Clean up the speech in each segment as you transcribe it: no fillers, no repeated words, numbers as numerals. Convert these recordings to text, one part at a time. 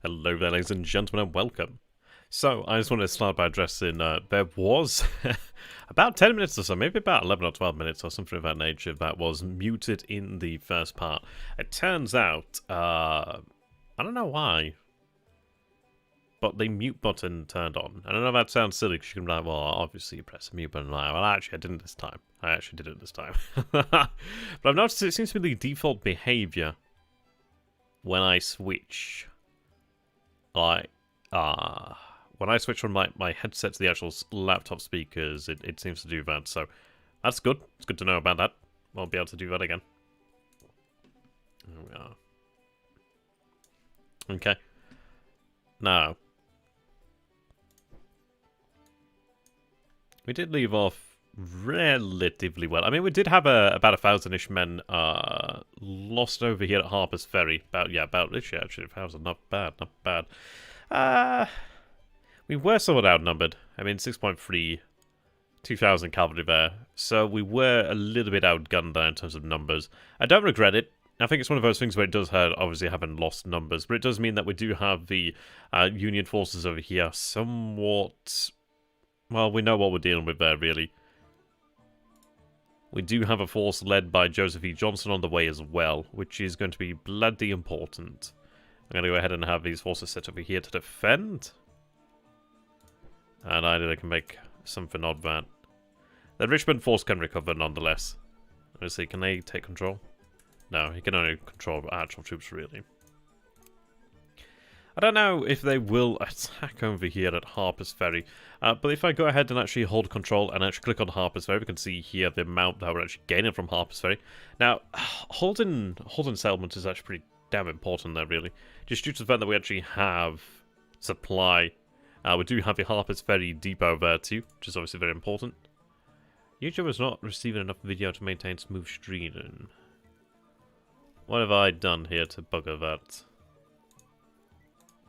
Hello there, ladies and gentlemen, and welcome. So, I just wanted to start by addressing, there was about 10 minutes or so, maybe about 11 or 12 minutes or something of that nature, that was muted in the first part. It turns out, I don't know why, but the mute button turned on. I don't know if that sounds silly, because you can be like, well, obviously you press the mute button. Like, well, actually, I didn't this time. I actually did it this time. But I've noticed it seems to be the default behavior when I switch. Like, when I switch from my headset to the actual laptop speakers, it seems to do that, so that's good. It's good to know about that. Won't be able to do that again. There we are. Okay. Now, we did leave off relatively well. I mean, we did have about 1,000-ish men lost over here at Harper's Ferry. About this year, actually. 1,000, not bad, not bad. We were somewhat outnumbered. I mean, 6.3, 2,000 cavalry there. So we were a little bit outgunned there in terms of numbers. I don't regret it. I think it's one of those things where it does hurt, obviously, having lost numbers. But it does mean that we do have the Union forces over here somewhat... Well, we know what we're dealing with there, really. We do have a force led by Joseph E. Johnson on the way as well, which is going to be bloody important. I'm going to go ahead and have these forces set over here to defend. And either they can make something of that. The Richmond force can recover nonetheless. Let's see, can they take control? No, he can only control actual troops, really. I don't know if they will attack over here at Harper's Ferry, but if I go ahead and actually hold control and actually click on Harper's Ferry, we can see here the amount that we're actually gaining from Harper's Ferry. Now, holding settlement is actually pretty damn important there, really. Just due to the fact that we actually have supply. We do have the Harper's Ferry depot there too, which is obviously very important. YouTube is not receiving enough video to maintain smooth streaming. What have I done here to bugger that?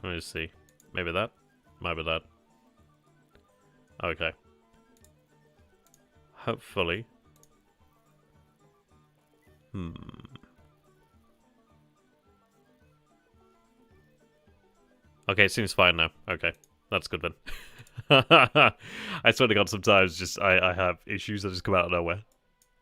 Let me see. Maybe that? Might be that. Okay. Hopefully. Okay, it seems fine now. Okay. That's good then. I swear to God, sometimes just I have issues that just come out of nowhere.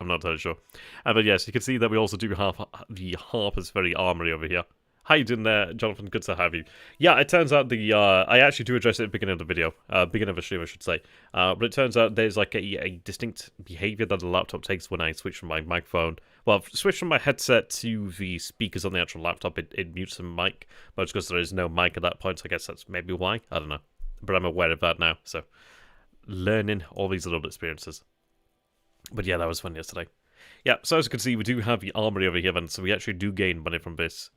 I'm not totally sure. But yes, you can see that we also do have the Harper's Ferry Armory over here. How you doing there, Jonathan? Good to have you. Yeah, it turns out the I actually do address it at the beginning of the video, beginning of the stream, I should say. But it turns out there's like a distinct behavior that the laptop takes when I switch from my microphone. Well, switch from my headset to the speakers on the actual laptop. It mutes the mic, but it's because there is no mic at that point. So I guess that's maybe why. I don't know, but I'm aware of that now. So learning all these little experiences. But yeah, that was fun yesterday. Yeah, so as you can see, we do have the armory over here, then, so we actually do gain money from this.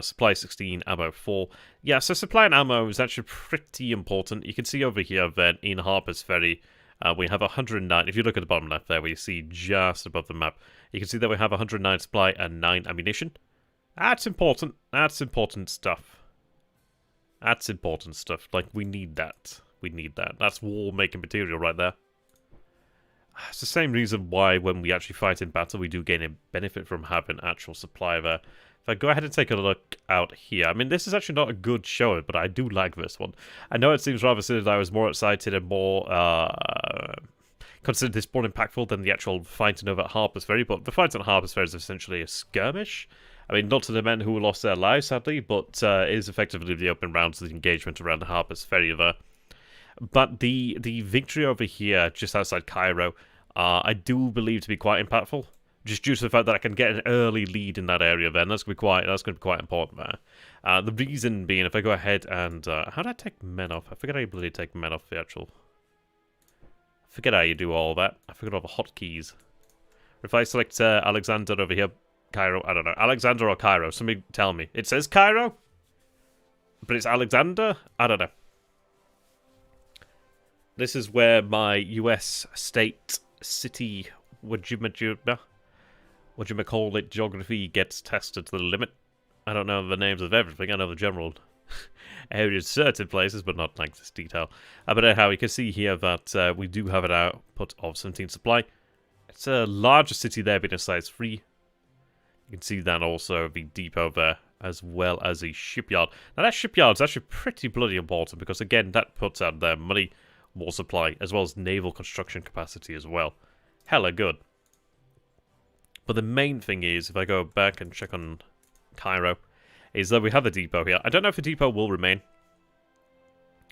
Supply 16, ammo 4. Yeah, so supply and ammo is actually pretty important. You can see over here then in Harper's Ferry, we have 109. If you look at the bottom left there, where you see just above the map, you can see that we have 109 supply and 9 ammunition. That's important. That's important stuff. That's important stuff. Like, we need that. We need that. That's war-making material right there. It's the same reason why when we actually fight in battle, we do gain a benefit from having actual supply there. If I go ahead and take a look out here, I mean, this is actually not a good show, but I do like this one. I know it seems rather silly that I was more excited and more considered this more impactful than the actual fighting over at Harper's Ferry, but the fight at Harper's Ferry is essentially a skirmish. I mean, not to the men who lost their lives, sadly, but it is effectively the open rounds of the engagement around the Harper's Ferry there. But the victory over here, just outside Cairo, I do believe to be quite impactful. Just due to the fact that I can get an early lead in that area, then that's going to be quite important there. The reason being, if I go ahead and how do I take men off? I forget how you bloody take men off the actual. I forget how you do all that. I forget all the hotkeys. If I select Alexander over here, Cairo, I don't know, Alexander or Cairo. Somebody tell me. It says Cairo, but it's Alexander. I don't know. This is where my U.S. state city call it, geography gets tested to the limit. I don't know the names of everything. I know the general areas, certain places, but not like this detail. But anyhow, you can see here that we do have an output of 17 supply. It's a larger city there, being a size 3. You can see that also the depot there as well as a shipyard. Now that shipyard's actually pretty bloody important because again that puts out their money, war supply, as well as naval construction capacity as well. Hella good. But the main thing is, if I go back and check on Cairo, is that we have the depot here. I don't know if the depot will remain.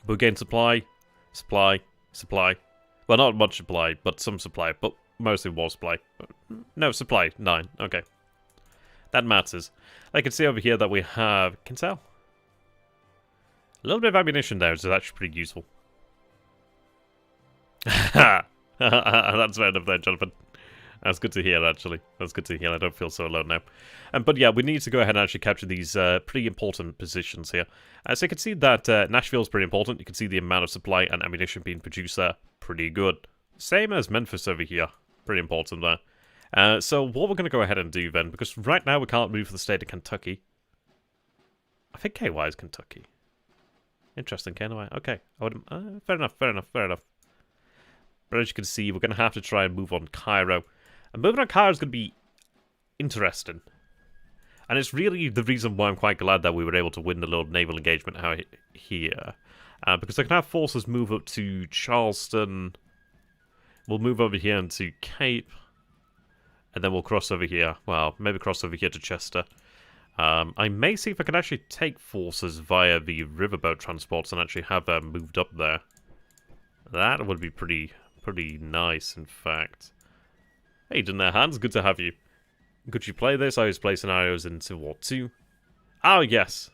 But again, supply. Well, not much supply, but some supply, but mostly war supply. No, supply, 9, okay. That matters. I can see over here that we have... Can tell? A little bit of ammunition there is actually pretty useful. That's fair enough there, Jonathan. That's good to hear, actually. That's good to hear. I don't feel so alone now. But yeah, we need to go ahead and actually capture these pretty important positions here. So you can see that Nashville's pretty important. You can see the amount of supply and ammunition being produced there. Pretty good. Same as Memphis over here. Pretty important there. So what we're going to go ahead and do then, because right now we can't move for the state of Kentucky. I think KY is Kentucky. Interesting, KY. Okay. Fair enough. But as you can see, we're going to have to try and move on Cairo. And moving on Cairo is going to be interesting. And it's really the reason why I'm quite glad that we were able to win the little naval engagement out here. Because I can have forces move up to Charleston. We'll move over here into Cape. And then we'll cross over here. Well, maybe cross over here to Chester. I may see if I can actually take forces via the riverboat transports and actually have them moved up there. That would be pretty nice, in fact. Hey, done there, Hans. Good to have you. Could you play this? I always play scenarios in Civil War 2. Oh, yes.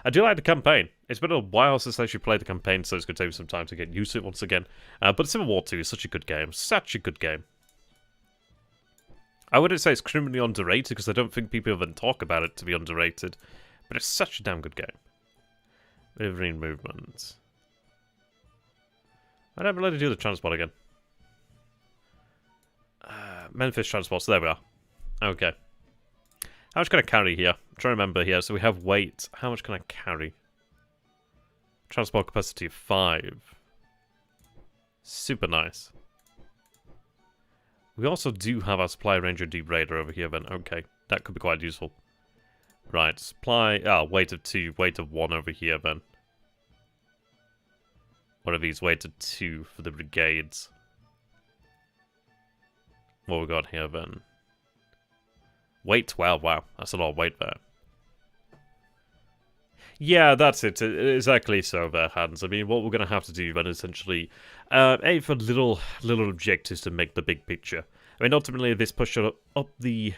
I do like the campaign. It's been a while since I actually played the campaign, so it's going to take me some time to get used to it once again. But Civil War 2 is such a good game. Such a good game. I wouldn't say it's criminally underrated, because I don't think people even talk about it to be underrated. But it's such a damn good game. Riverine movement. I don't really do the transport again. Memphis transport, so there we are. Okay. How much can I carry here? I'm trying to remember here. So we have weight. How much can I carry? Transport capacity of 5. Super nice. We also do have our supply ranger deep raider over here then. Okay, that could be quite useful. Right, supply... weight of 2, weight of 1 over here then. What are these? Weight of 2 for the brigades. What we got here then? Weight 12, wow. That's a lot of weight there. Yeah, that's it. Exactly so there, Hans. I mean, what we're going to have to do then is essentially aim for little objectives to make the big picture. I mean, ultimately, this push up the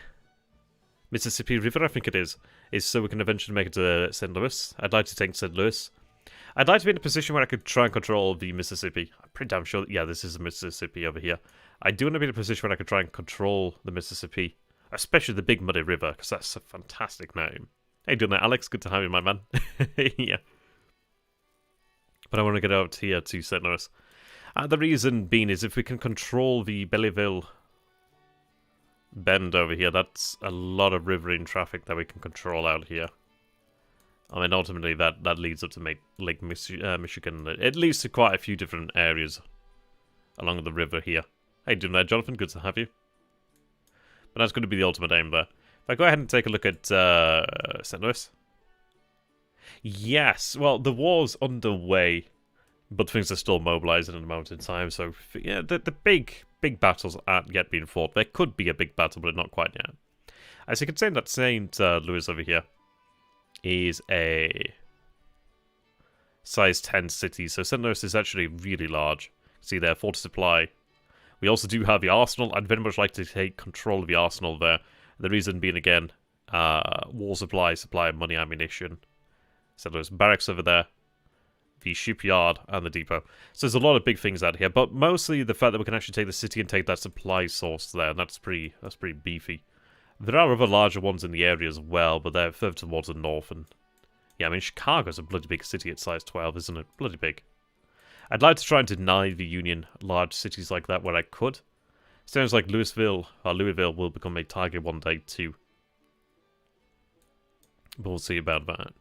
Mississippi River, I think it is so we can eventually make it to St. Louis. I'd like to take St. Louis. I'd like to be in a position where I could try and control the Mississippi. I'm pretty damn sure, yeah, this is the Mississippi over here. I do want to be in a position where I could try and control the Mississippi, especially the Big Muddy River, because that's a fantastic name. How you doing there, Alex? Good to have you, my man. Yeah. But I want to get out here to St. Louis. The reason being is if we can control the Belleville Bend over here, that's a lot of riverine traffic that we can control out here. I mean, ultimately, that leads up to Lake Michigan. It leads to quite a few different areas along the river here. How you doing there, Jonathan? Good to have you. But that's going to be the ultimate aim there. If I go ahead and take a look at St. Louis. Yes, well, the war's underway, but things are still mobilizing at the moment in time. So, yeah, the big battles aren't yet being fought. There could be a big battle, but not quite yet. As you can see, that St. Louis over here is a size 10 city. So St. Louis is actually really large. See there, 40 supply. We also do have the arsenal. I'd very much like to take control of the arsenal there. The reason being, again, war supply of money, ammunition. So there's barracks over there, the shipyard, and the depot. So there's a lot of big things out here, but mostly the fact that we can actually take the city and take that supply source there, and that's pretty beefy. There are other larger ones in the area as well, but they're further towards the north, and yeah, I mean, Chicago's a bloody big city at size 12, isn't it? Bloody big. I'd like to try and deny the Union large cities like that where I could. Sounds like Louisville will become a target one day too. But we'll see about that.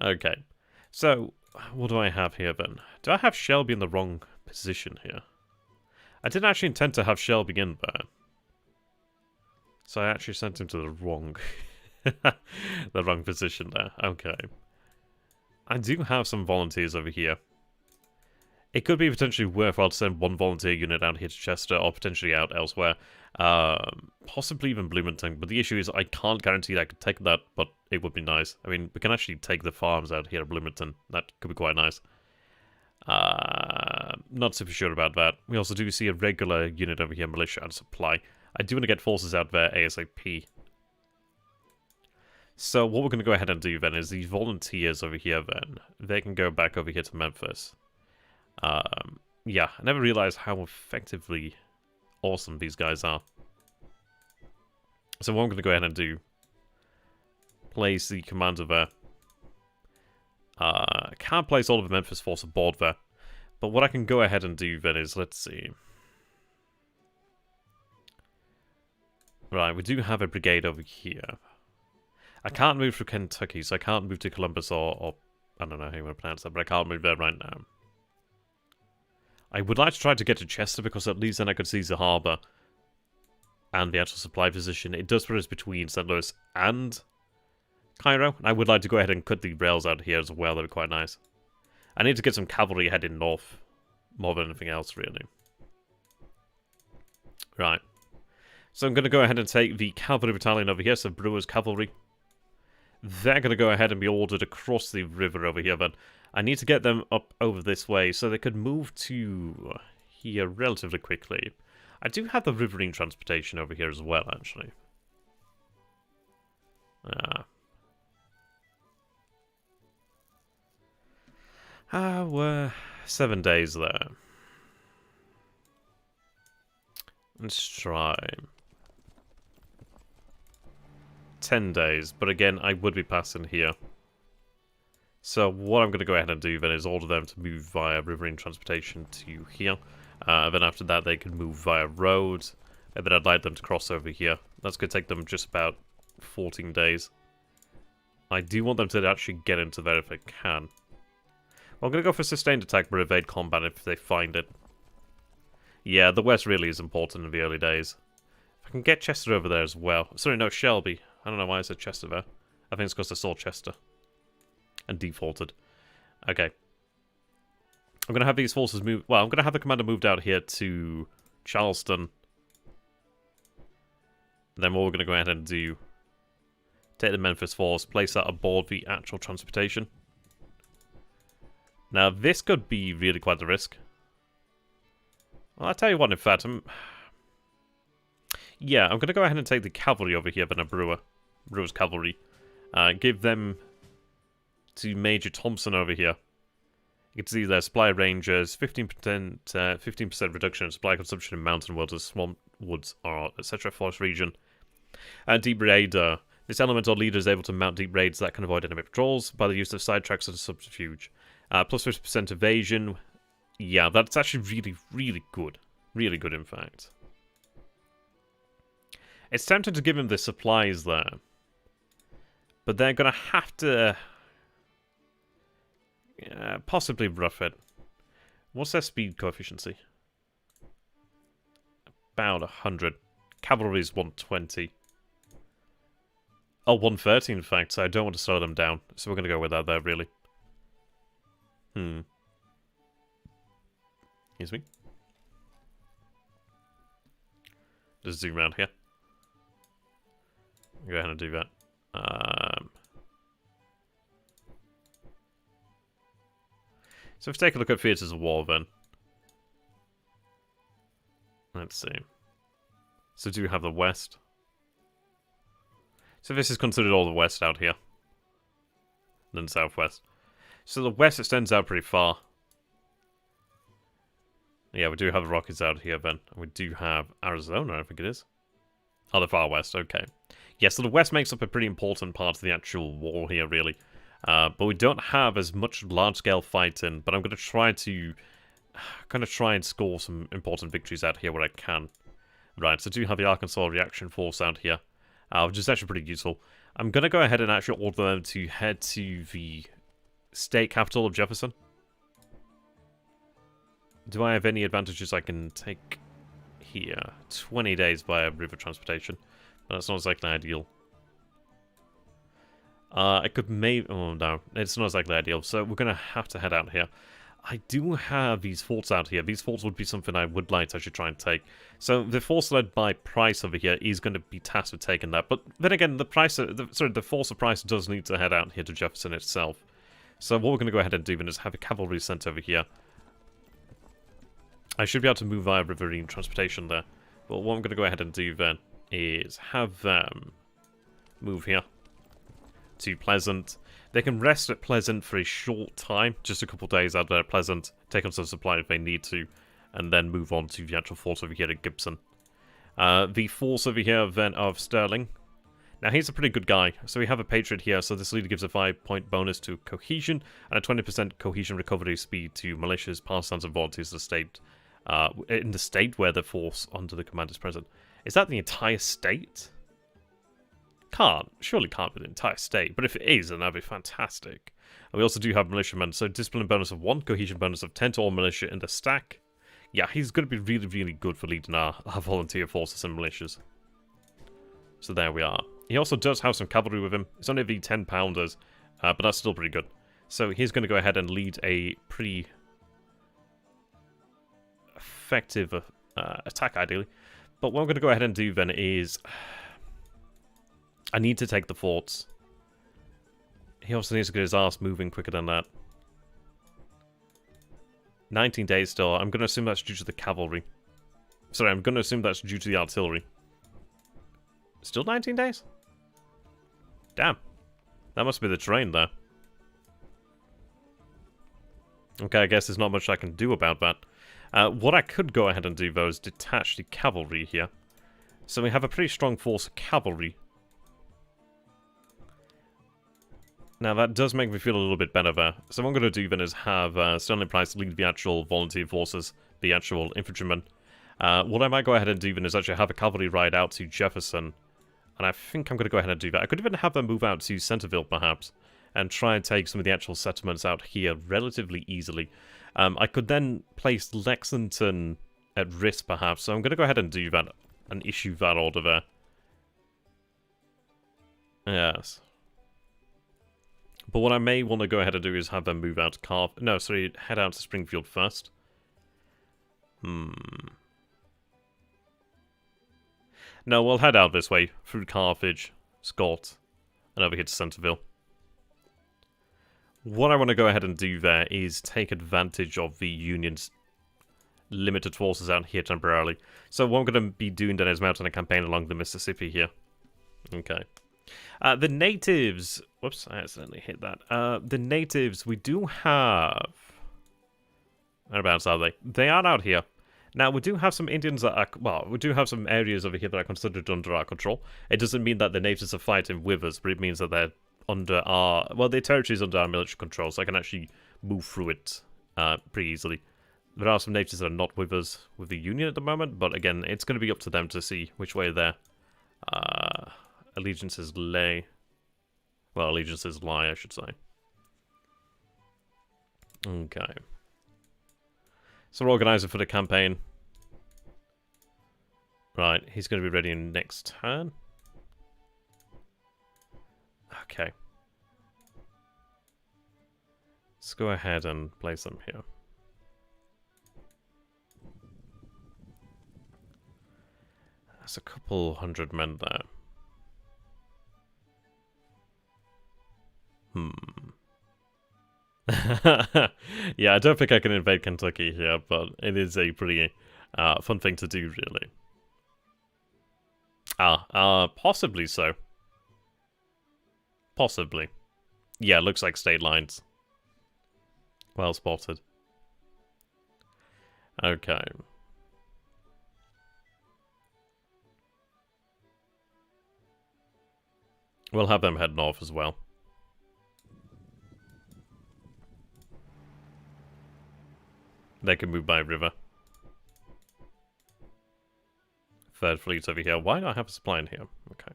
Okay, so what do I have here then? Do I have Shelby in the wrong position here? I didn't actually intend to have Shelby in there. So I actually sent him to the wrong The wrong position there. Okay. I do have some volunteers over here. It could be potentially worthwhile to send one volunteer unit out here to Chester, or potentially out elsewhere. Possibly even Bloomington, but the issue is I can't guarantee that I could take that, but it would be nice. I mean, we can actually take the farms out here at Bloomington. That could be quite nice. Not super sure about that. We also do see a regular unit over here, militia and supply. I do want to get forces out there ASAP. So what we're going to go ahead and do then is these volunteers over here then, they can go back over here to Memphis. Yeah, I never realized how effectively awesome these guys are. So what I'm going to go ahead and do, place the commander there. Can't place all of the Memphis force aboard there. But what I can go ahead and do then is, let's see. Right, we do have a brigade over here. I can't move through Kentucky, so I can't move to Columbus or I don't know how you want to pronounce that, but I can't move there right now. I would like to try to get to Chester, because at least then I could seize the harbour and the actual supply position. It does put us between St. Louis and Cairo. I would like to go ahead and cut the rails out here as well. That would be quite nice. I need to get some cavalry heading north more than anything else, really. Right. So I'm going to go ahead and take the cavalry battalion over here, so Brewer's cavalry. They're going to go ahead and be ordered across the river over here, but I need to get them up over this way so they could move to here relatively quickly. I do have the riverine transportation over here as well, actually. We're 7 days there. Let's try 10 days, but again, I would be passing here. So what I'm going to go ahead and do then is order them to move via riverine transportation to here. Then after that, they can move via road. And then I'd like them to cross over here. That's going to take them just about 14 days. I do want them to actually get into there if they can. Well, I'm going to go for sustained attack but evade combat if they find it. Yeah, the west really is important in the early days. If I can get Chester over there as well. Sorry, no, Shelby. I don't know why I said Chester there. I think it's because I saw Chester. And defaulted. Okay. I'm going to have these forces move... Well, I'm going to have the commander moved out here to Charleston. Then what we're going to go ahead and do... Take the Memphis force, place that aboard the actual transportation. Now, this could be really quite a risk. Well, I'll tell you what, in fact, yeah, I'm going to go ahead and take the cavalry over here, then a Brewer's cavalry. Give them to Major Thompson over here. You can see their supply rangers, 15% reduction in supply consumption in mountain woods, swamp woods, or etc. forest region. Deep raider. This elemental leader is able to mount deep raids that can avoid enemy patrols by the use of sidetracks and subterfuge. Plus 50% evasion. Yeah, that's actually really, really good. Really good, in fact. It's tempting to give him the supplies there. But they're going to have to... possibly rough it. What's their speed coefficient? About 100. Cavalry's 120. Oh, 130 in fact, so I don't want to slow them down. So we're going to go with that there, really. Excuse me. Just zoom around here. Go ahead and do that. So if we take a look at theatres of war then. Let's see. So do you have the west? So this is considered all the west out here. Then southwest. So the west extends out pretty far. Yeah, we do have the Rockies out here then. We do have Arizona, I think it is. Oh, the far west, okay. Yeah, so the west makes up a pretty important part of the actual war here, really. But we don't have as much large-scale fighting, but I'm going to try to... try and score some important victories out here where I can. Right, so do have the Arkansas Reaction Force out here, which is actually pretty useful. I'm going to go ahead and actually order them to head to the state capital of Jefferson. Do I have any advantages I can take here? 20 days via river transportation. But that's not exactly ideal. I could maybe... Oh, no. It's not exactly ideal. So we're going to have to head out here. I do have these forts out here. These forts would be something I would like to actually try and take. So the force led by Price over here is going to be tasked with taking that. But then again, the force of Price does need to head out here to Jefferson itself. So what we're going to go ahead and do then is have a cavalry sent over here. I should be able to move via riverine transportation there. But what I'm going to go ahead and do then is have them move here to Pleasant. They can rest at Pleasant for a short time, just a couple days out there at Pleasant, take on some supply if they need to, and then move on to the actual force over here at Gibson. The force over here then of Sterling. Now he's a pretty good guy, so we have a Patriot here, so this leader gives a 5-point bonus to cohesion, and a 20% cohesion recovery speed to militias, partisans, and volunteers of the state, in the state where the force under the command is present. Is that the entire state? Surely can't be the entire state, but if it is, then that'd be fantastic. And we also do have militiamen, so discipline bonus of 1, cohesion bonus of 10 to all militia in the stack. Yeah, he's going to be really, really good for leading our volunteer forces and militias. So there we are. He also does have some cavalry with him. It's only the 10-pounders, but that's still pretty good. So he's going to go ahead and lead a pretty effective attack, ideally. But what I'm going to go ahead and do then is... I need to take the forts. He also needs to get his ass moving quicker than that. 19 days still. I'm going to assume that's due to the cavalry. Sorry, I'm going to assume that's due to the artillery. Still 19 days? Damn. That must be the terrain there. Okay, I guess there's not much I can do about that. What I could go ahead and do, though, is detach the cavalry here. So we have a pretty strong force of cavalry. Now, that does make me feel a little bit better there. So what I'm going to do then is have Sterling Price lead the actual volunteer forces, the actual infantrymen. What I might go ahead and do then is actually have a cavalry ride out to Jefferson. And I think I'm going to go ahead and do that. I could even have them move out to Centerville, perhaps, and try and take some of the actual settlements out here relatively easily. I could then place Lexington at risk, perhaps. So I'm going to go ahead and do that and issue that order there. Yes. But what I may want to go ahead and do is have them move out to head out to Springfield first. No, we'll head out this way, through Carthage, Scott, and over here to Centerville. What I want to go ahead and do there is take advantage of the Union's limited forces out here temporarily. So what I'm going to be doing then is mounting a campaign along the Mississippi here. Okay. The natives... Whoops, I accidentally hit that. The natives, we do have... Whereabouts are they? They are out here. Now, we do have some Indians that are... Well, we do have some areas over here that are considered under our control. It doesn't mean that the natives are fighting with us, but it means that they're under our... Well, their territory is under our military control, so I can actually move through it pretty easily. There are some natives that are not with us with the Union at the moment, but again, it's going to be up to them to see which way their allegiances lay. Well, allegiances lie, I should say. Okay. So we're organising for the campaign. Right, he's going to be ready in next turn. Okay. Let's go ahead and place them here. There's a couple hundred men there. Yeah, I don't think I can invade Kentucky here, but it is a pretty fun thing to do, really. Possibly so. Possibly. Yeah, looks like state lines. Well spotted. Okay. We'll have them head north as well. They can move by river. Third fleet's over here. Why do I have a supply in here? Okay.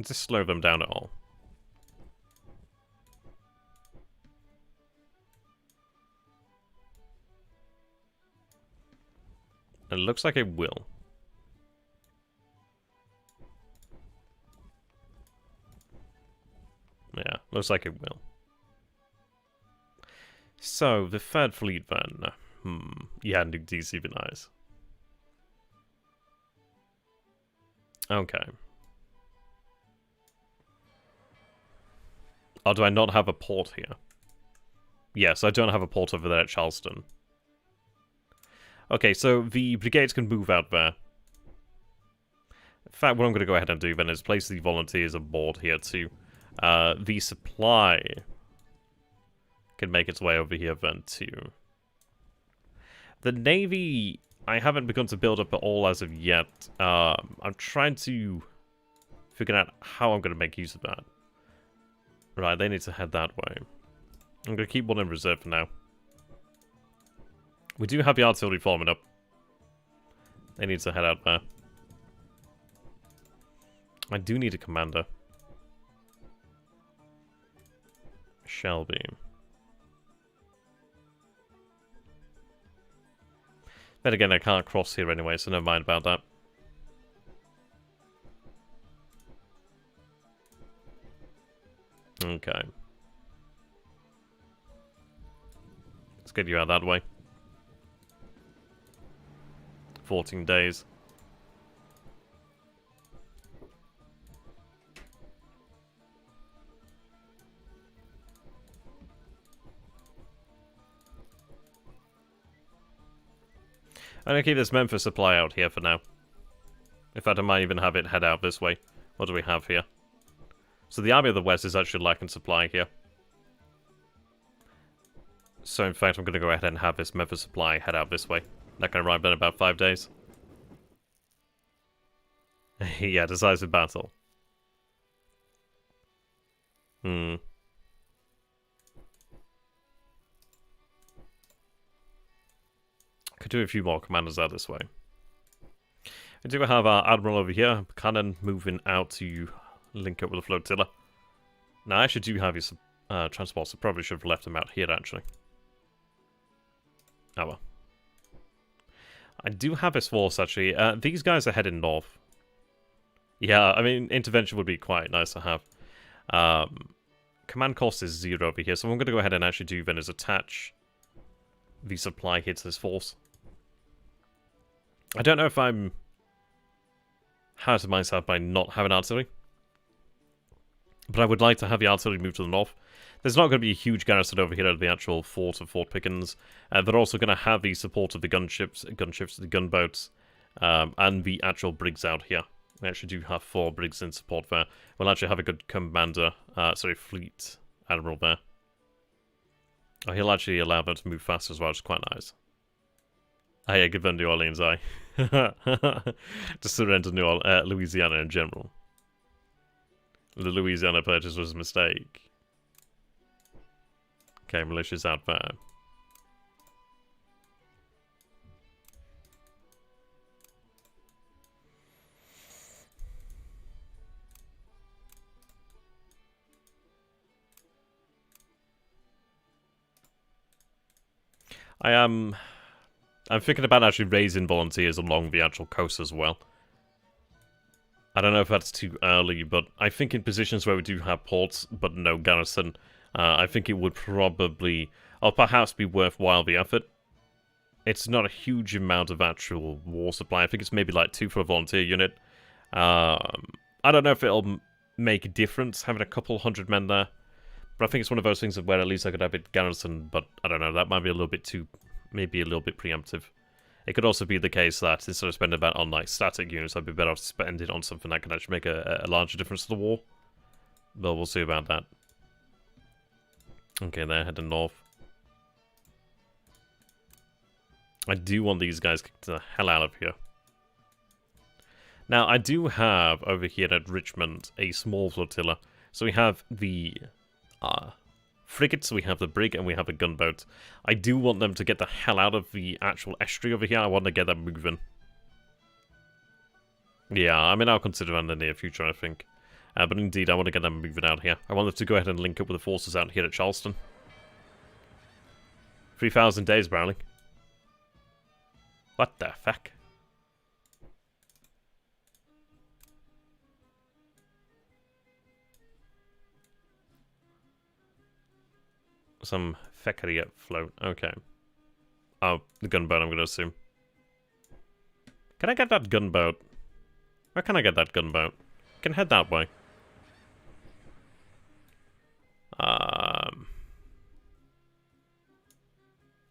Does this slow them down at all? It looks like it will. Looks like it will. So, the third fleet then. Yeah, new DCV nice. Okay. Oh, do I not have a port here? Yes, I don't have a port over there at Charleston. Okay, so the brigades can move out there. In fact, what I'm going to go ahead and do then is place the volunteers aboard here too. The supply can make its way over here then too. The Navy, I haven't begun to build up at all as of yet. I'm trying to figure out how I'm going to make use of that. Right, they need to head that way. I'm going to keep one in reserve for now. We do have the artillery forming up. They need to head out there. I do need a commander. Shelby. Then again, I can't cross here anyway, so never mind about that. Okay. Let's get you out that way. 14 days. I'm going to keep this Memphis supply out here for now. In fact, I might even have it head out this way. What do we have here? So the Army of the West is actually lacking supply here. So in fact, I'm going to go ahead and have this Memphis supply head out this way. That can arrive in about 5 days. Yeah, decisive battle. Could do a few more commanders out this way. We do have our Admiral over here, Buchanan, moving out to link up with the flotilla. Now, I actually do have his transports, so probably should have left him out here, actually. Oh well. I do have his force, actually. These guys are heading north. Yeah, I mean, intervention would be quite nice to have. Command cost is 0 over here, so what I'm going to go ahead and actually do then is attach the supply here to this force. I don't know if I'm hard to myself by not having artillery, but I would like to have the artillery move to the north. There's not going to be a huge garrison over here at the actual fort of Fort Pickens. They're also going to have the support of the gunships, the gunboats, and the actual brigs out here. We actually do have 4 brigs in support there. We'll actually have a good commander, fleet admiral there. Oh, he'll actually allow them to move fast as well, which is quite nice. Oh yeah, give them New Orleans, aye. To surrender Louisiana in general. The Louisiana purchase was a mistake. Okay, militia's out there. I'm thinking about actually raising volunteers along the actual coast as well. I don't know if that's too early, but I think in positions where we do have ports, but no garrison, I think it would probably, or perhaps be worthwhile the effort. It's not a huge amount of actual war supply. I think it's maybe like 2 for a volunteer unit. I don't know if it'll make a difference having a couple hundred men there. But I think it's one of those things where at least I could have it garrison, but I don't know, that might be a little bit too, maybe a little bit preemptive. It could also be the case that instead of spending that on like static units, I'd be better off to spend it on something that can actually make a larger difference to the war. But we'll see about that. Okay, they're heading north. I do want these guys kicked the hell out of here. Now, I do have over here at Richmond a small flotilla. So we have the frigates, we have the brig, and we have a gunboat. I do want them to get the hell out of the actual estuary over here. I want to get them moving. Yeah, I mean, I'll consider that in the near future, I think. But indeed, I want to get them moving out here. I want them to go ahead and link up with the forces out here at Charleston. 3,000 days, Browning. What the fuck? some Feckery float. Okay. Oh, the gunboat, I'm going to assume. Can I get that gunboat? Where can I get that gunboat? Can head that way.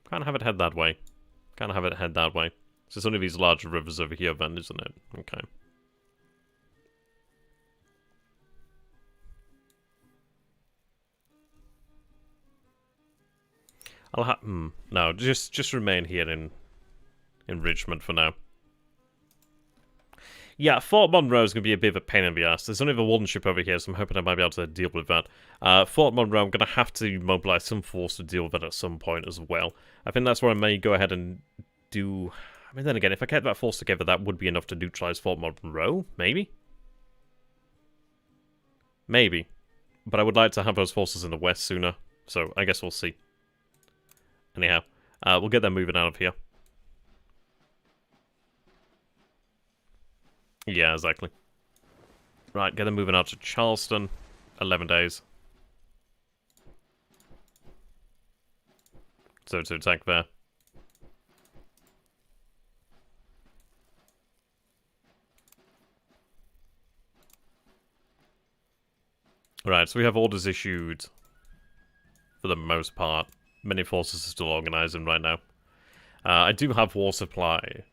Can't have it head that way. Can't have it head that way. So it's one of these larger rivers over here then, isn't it? Okay. I'll have no, just remain here in Richmond for now. Yeah, Fort Monroe is going to be a bit of a pain in the ass. There's only the one ship over here, so I'm hoping I might be able to deal with that. Fort Monroe, I'm going to have to mobilize some force to deal with it at some point as well. I think that's where I may go ahead and do... I mean, then again, if I get that force together, that would be enough to neutralize Fort Monroe, maybe? Maybe. But I would like to have those forces in the west sooner, so I guess we'll see. Anyhow, we'll get them moving out of here. Yeah, exactly. Right, get them moving out to Charleston. 11 days. So to attack there. Right, so we have orders issued for the most part. Many forces are still organizing right now. I do have war supply.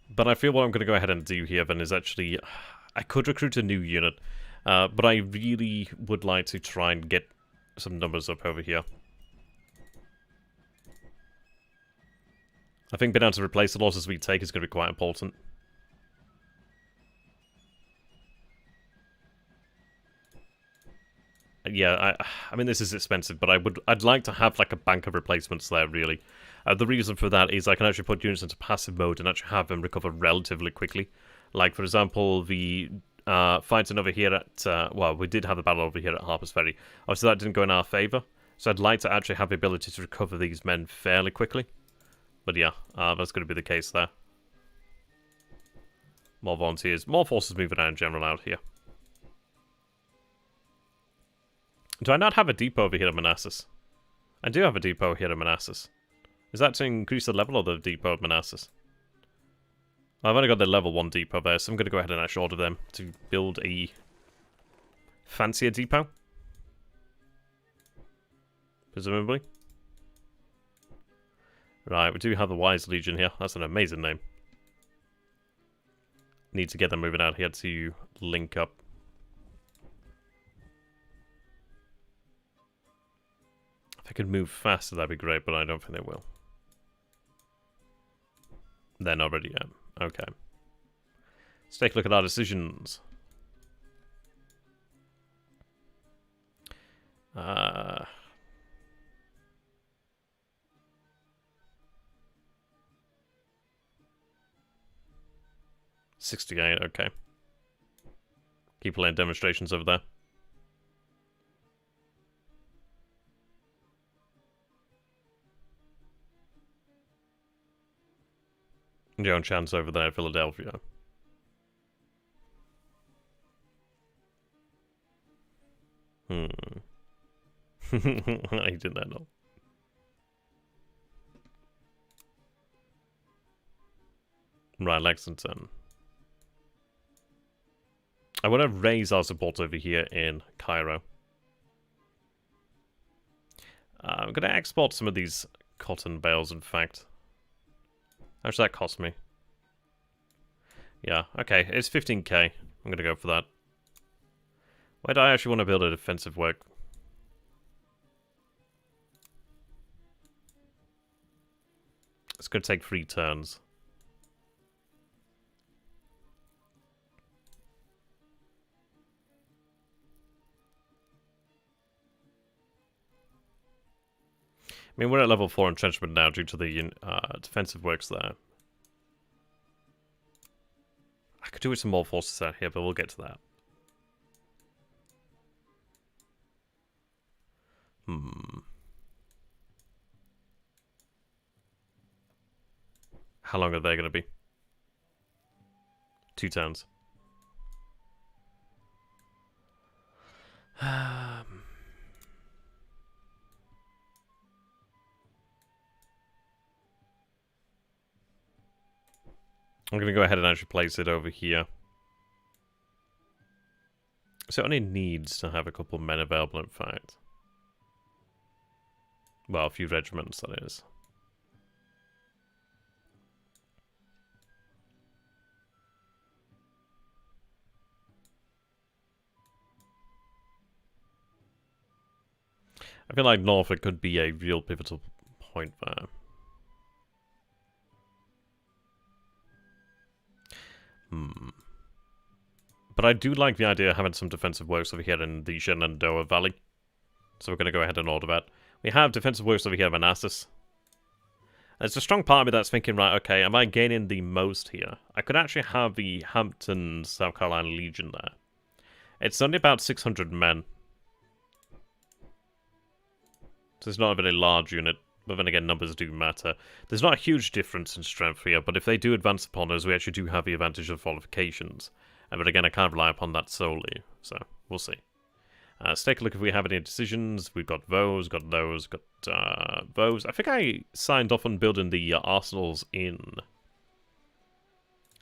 But I feel what I'm going to go ahead and do here then is actually... I could recruit a new unit. But I really would like to try and get some numbers up over here. I think being able to replace the losses we take is going to be quite important. Yeah, I mean, this is expensive, but I'd like to have, like, a bank of replacements there, really. The reason for that is I can actually put units into passive mode and actually have them recover relatively quickly. Like, for example, the fighting over here at... well, we did have the battle over here at Harper's Ferry. Obviously, that didn't go in our favour. So I'd like to actually have the ability to recover these men fairly quickly. But yeah, that's going to be the case there. More volunteers. More forces moving out in general out here. Do I not have a depot over here at Manassas? I do have a depot here at Manassas. Is that to increase the level of the depot at Manassas? I've only got the level 1 depot there, so I'm going to go ahead and actually order them to build a fancier depot. Presumably. Right, we do have the Wise Legion here. That's an amazing name. Need to get them moving out here to link up. If I could move faster, that'd be great, but I don't think they will. They're not ready yet. Okay. Let's take a look at our decisions. 68, okay. Keep playing demonstrations over there. Joan Chan's over there, Philadelphia. I did that not. Right, Lexington. I want to raise our support over here in Cairo. I'm going to export some of these cotton bales, in fact. How much that cost me? Yeah, okay, it's 15k. I'm going to go for that. Why do I actually want to build a defensive work? It's going to take 3 turns. I mean, we're at level 4 entrenchment now due to the defensive works there. I could do with some more forces out here, but we'll get to that. How long are they going to be? 2 turns. I'm going to go ahead and actually place it over here. So it only needs to have a couple of men available, in fact. Well, a few regiments, that is. I feel like Norfolk could be a real pivotal point there. But I do like the idea of having some defensive works over here in the Shenandoah Valley. So we're going to go ahead and order that. We have defensive works over here in Manassas. There's a strong part of me that's thinking, right, okay, am I gaining the most here? I could actually have the Hampton, South Carolina Legion there. It's only about 600 men. So it's not a very large unit, but then again, numbers do matter. There's not a huge difference in strength here, but if they do advance upon us, we actually do have the advantage of fortifications. But again, I can't rely upon that solely, so we'll see. Let's take a look if we have any decisions. We've got those, got those, got those. I think I signed off on building the arsenals in...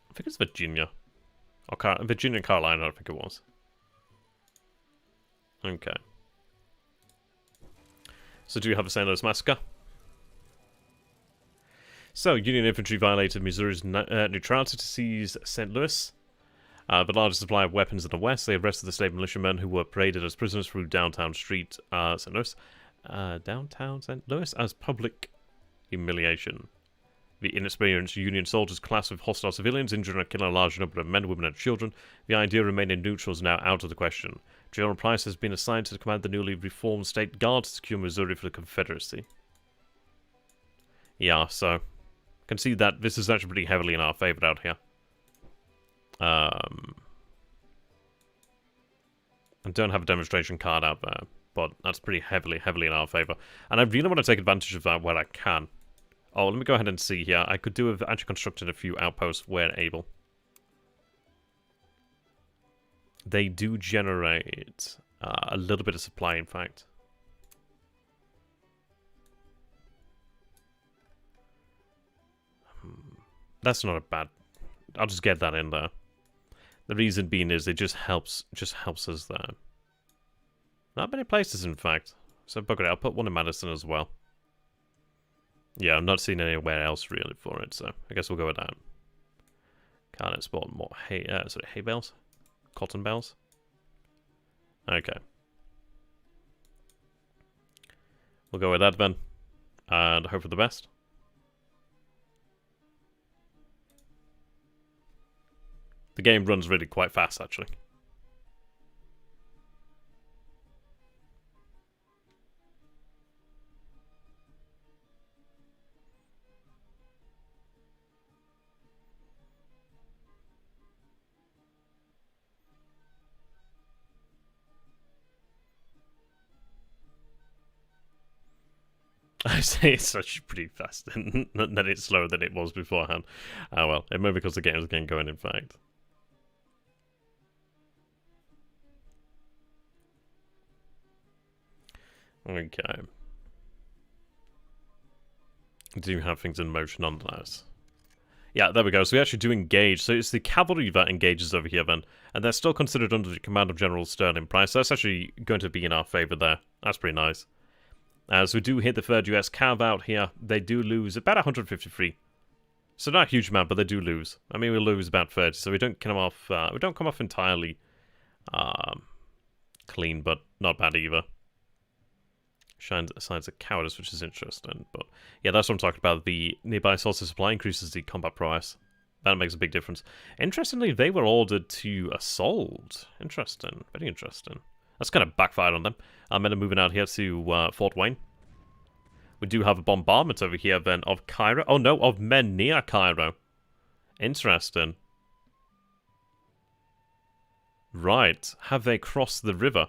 I think it's Virginia. Or Virginia and Carolina, I think it was. Okay. So do you have a St. Louis massacre? So, Union infantry violated Missouri's neutrality to seize St. Louis. The largest supply of weapons in the West. They arrested the state militiamen who were paraded as prisoners through downtown street St. Louis. Downtown St. Louis as public humiliation. The inexperienced Union soldiers clashed with hostile civilians, injuring and killing a large number of men, women, and children. The idea of remaining neutral is now out of the question. General Price has been assigned to command the newly reformed State Guard to secure Missouri for the Confederacy. Yeah, so... I can see that this is actually pretty heavily in our favor out here. I don't have a demonstration card out there, but that's pretty heavily in our favor. And I really want to take advantage of that where I can. Oh, let me go ahead and see here. I could do with actually constructing a few outposts where able. They do generate a little bit of supply, in fact. That's not a bad... I'll just get that in there. The reason being is it just helps us there. Not many places, in fact. So bugger it, I'll put one in Madison as well. Yeah, I'm not seeing anywhere else really for it, so I guess we'll go with that. Can't export more hay bales? Cotton bales? Okay. We'll go with that then. And hope for the best. The game runs really quite fast, actually. I say it's actually pretty fast, and that it's slower than it was beforehand. Oh well, it may be because the game is getting going, in fact. Okay. Do you have things in motion on that? Yeah, there we go. So we actually do engage. So it's the cavalry that engages over here then. And they're still considered under the command of General Sterling Price. So that's actually going to be in our favor there. That's pretty nice. So we do hit the 3rd US Cav out here. They do lose about 153. So not a huge amount, but they do lose. I mean, we lose about 30. So we don't come off, entirely clean, but not bad either. Signs of cowardice, which is interesting. But yeah, that's what I'm talking about. The nearby source of supply increases the combat prowess. That makes a big difference. Interestingly, they were ordered to assault. Interesting. Very interesting. That's kind of backfired on them. Men are moving out here to Fort Wayne. We do have a bombardment over here then of Cairo. Oh no, of men near Cairo. Interesting. Right. Have they crossed the river?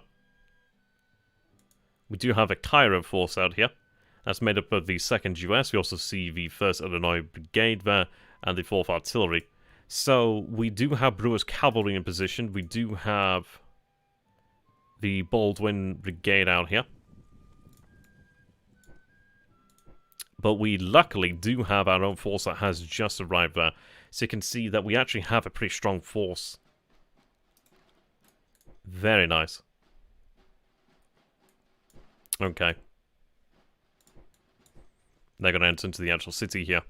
We do have a Cairo force out here. That's made up of the 2nd US. We also see the 1st Illinois Brigade there and the 4th Artillery. So we do have Brewer's Cavalry in position. We do have the Baldwin Brigade out here. But we luckily do have our own force that has just arrived there. So you can see that we actually have a pretty strong force. Very nice. Okay. They're going to enter into the actual city here.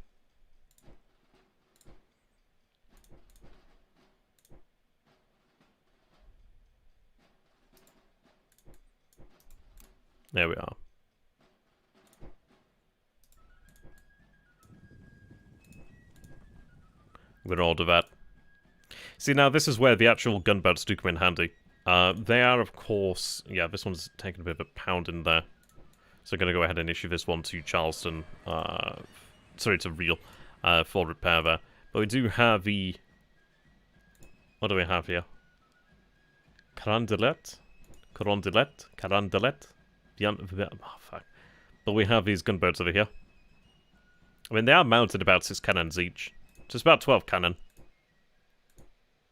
There we are. I'm going to order that. See, now this is where the actual gunboats do come in handy. They are, of course... Yeah, this one's taking a bit of a pound in there. So I'm going to go ahead and issue this one to Charleston. Sorry, to Real. For repair there. But we do have the... What do we have here? Carondelet? Carondelet? Carondelet? Oh, fuck. But we have these gunboats over here. I mean, they are mounted about 6 cannons each. So it's about 12 cannon.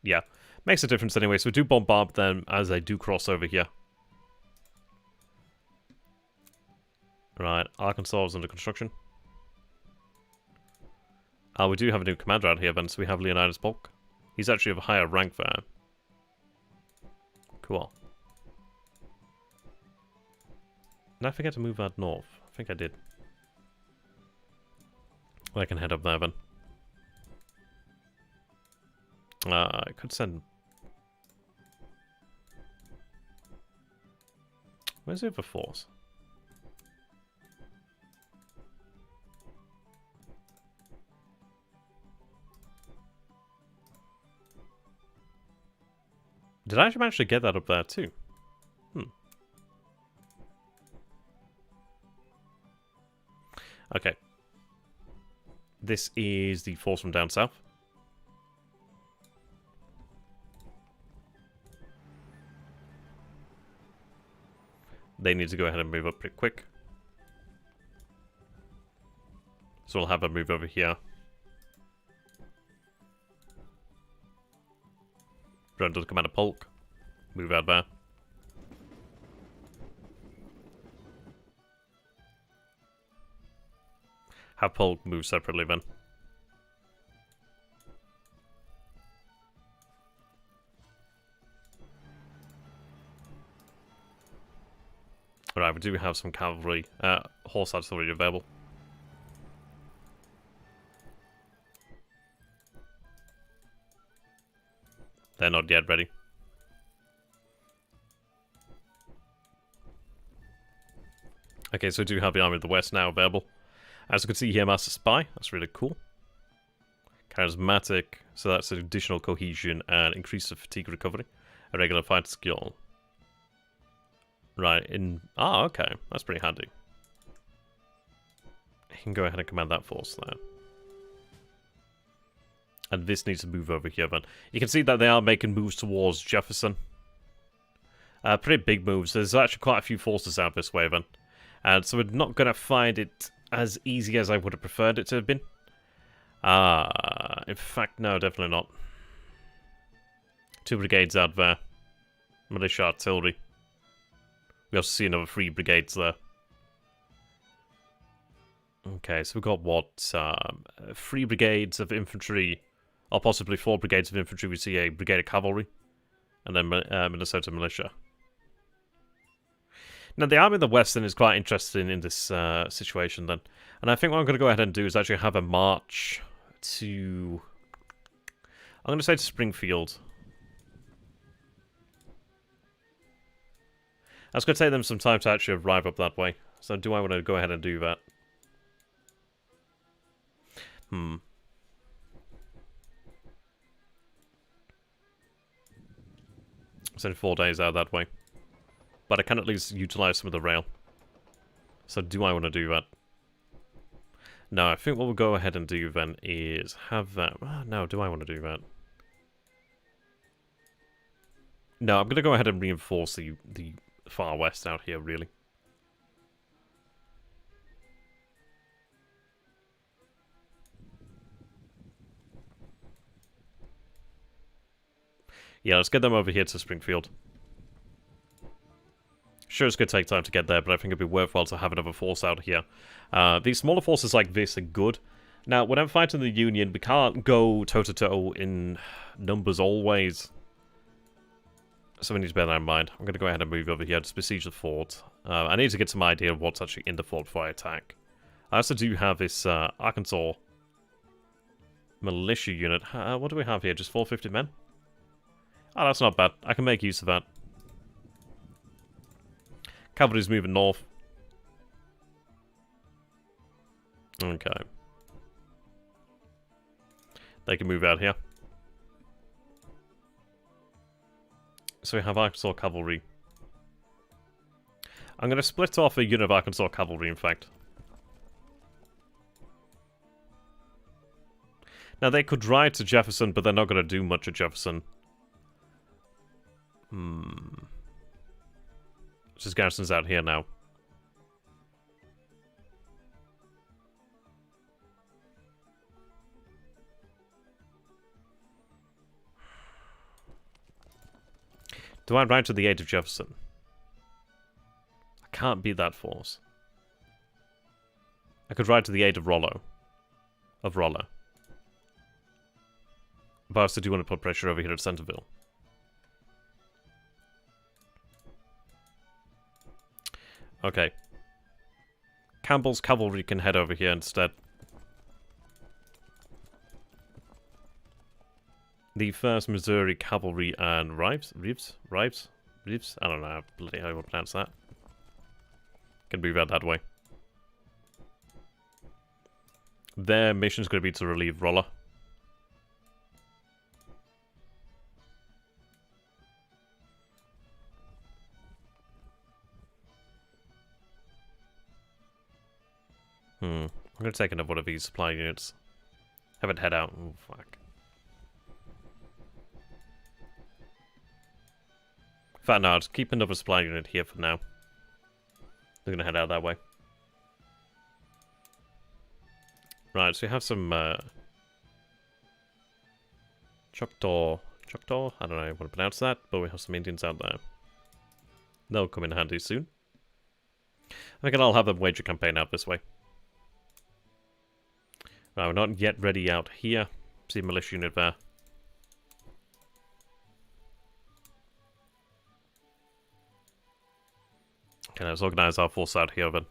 Yeah. Makes a difference anyway, so we do bombard them as they do cross over here. Right, Arkansas is under construction. We do have a new commander out here then, so we have Leonidas Polk. He's actually of a higher rank there. Cool. Did I forget to move that north? I think I did. Well, I can head up there then. I could send... Where's the other force? Did I actually manage to get that up there too? Okay. This is the force from down south. They need to go ahead and move up pretty quick. So we'll have a move over here. Run to the Commander Polk. Move out there. Have Polk move separately then. Alright, we do have some cavalry, horse artillery available. They're not yet ready. Okay, so we do have the Army of the West now available. As you can see here, Master Spy. That's really cool. Charismatic. So that's additional cohesion and increase of fatigue recovery. A regular fight skill. Right, okay. That's pretty handy. You can go ahead and command that force there. And this needs to move over here then. You can see that they are making moves towards Jefferson. Pretty big moves. There's actually quite a few forces out this way then. And so we're not going to find it as easy as I would have preferred it to have been. In fact, no, definitely not. 2 brigades out there. Militia artillery. We also see another 3 brigades there. Okay, so we've got what? 3 brigades of infantry, or possibly 4 brigades of infantry. We see a brigade of cavalry, and then Minnesota militia. Now, the Army of the West then is quite interesting in this situation then. And I think what I'm going to go ahead and do is actually have a march to... I'm going to say to Springfield. That's going to take them some time to actually arrive up that way. So do I want to go ahead and do that? It's only 4 days out that way. But I can at least utilize some of the rail. So do I want to do that? No, I think what we'll go ahead and do then is have that... no, do I want to do that? No, I'm going to go ahead and reinforce the far west out here, really. Yeah, let's get them over here to Springfield. Sure, it's going to take time to get there, but I think it'd be worthwhile to have another force out here. These smaller forces like this are good, Now, when I'm fighting the Union, we can't go toe-to-toe in numbers always. So we need to bear that in mind. I'm going to go ahead and move over here to besiege the fort. I need to get some idea of what's actually in the fort before I attack. I also do have this Arkansas militia unit. What do we have here? Just 450 men? Oh, that's not bad. I can make use of that. Cavalry's moving north. Okay. They can move out here. So we have Arkansas cavalry. I'm going to split off a unit of Arkansas cavalry, in fact. Now, they could ride to Jefferson, but they're not going to do much at Jefferson. Just garrisons out here now. Do I ride to the aid of Jefferson? I can't beat that force. I could ride to the aid of Rollo. But I also do want to put pressure over here at Centerville. Okay. Campbell's cavalry can head over here instead. The 1st Missouri Cavalry and Reeves? I don't know bloody how you pronounce that. Can move out that way. Their mission's going to be to relieve Rolla. I'm going to take another one of these supply units. Have it head out. Oh, fuck. In fact, no, I'll just keep another supply unit here for now. They're going to head out that way. Right, so we have some Choctaw. I don't know how to pronounce that, but we have some Indians out there. They'll come in handy soon. I think I'll have them wage a campaign out this way. Right, we're not yet ready out here. See a militia unit there. Okay, let's organise our force out here then.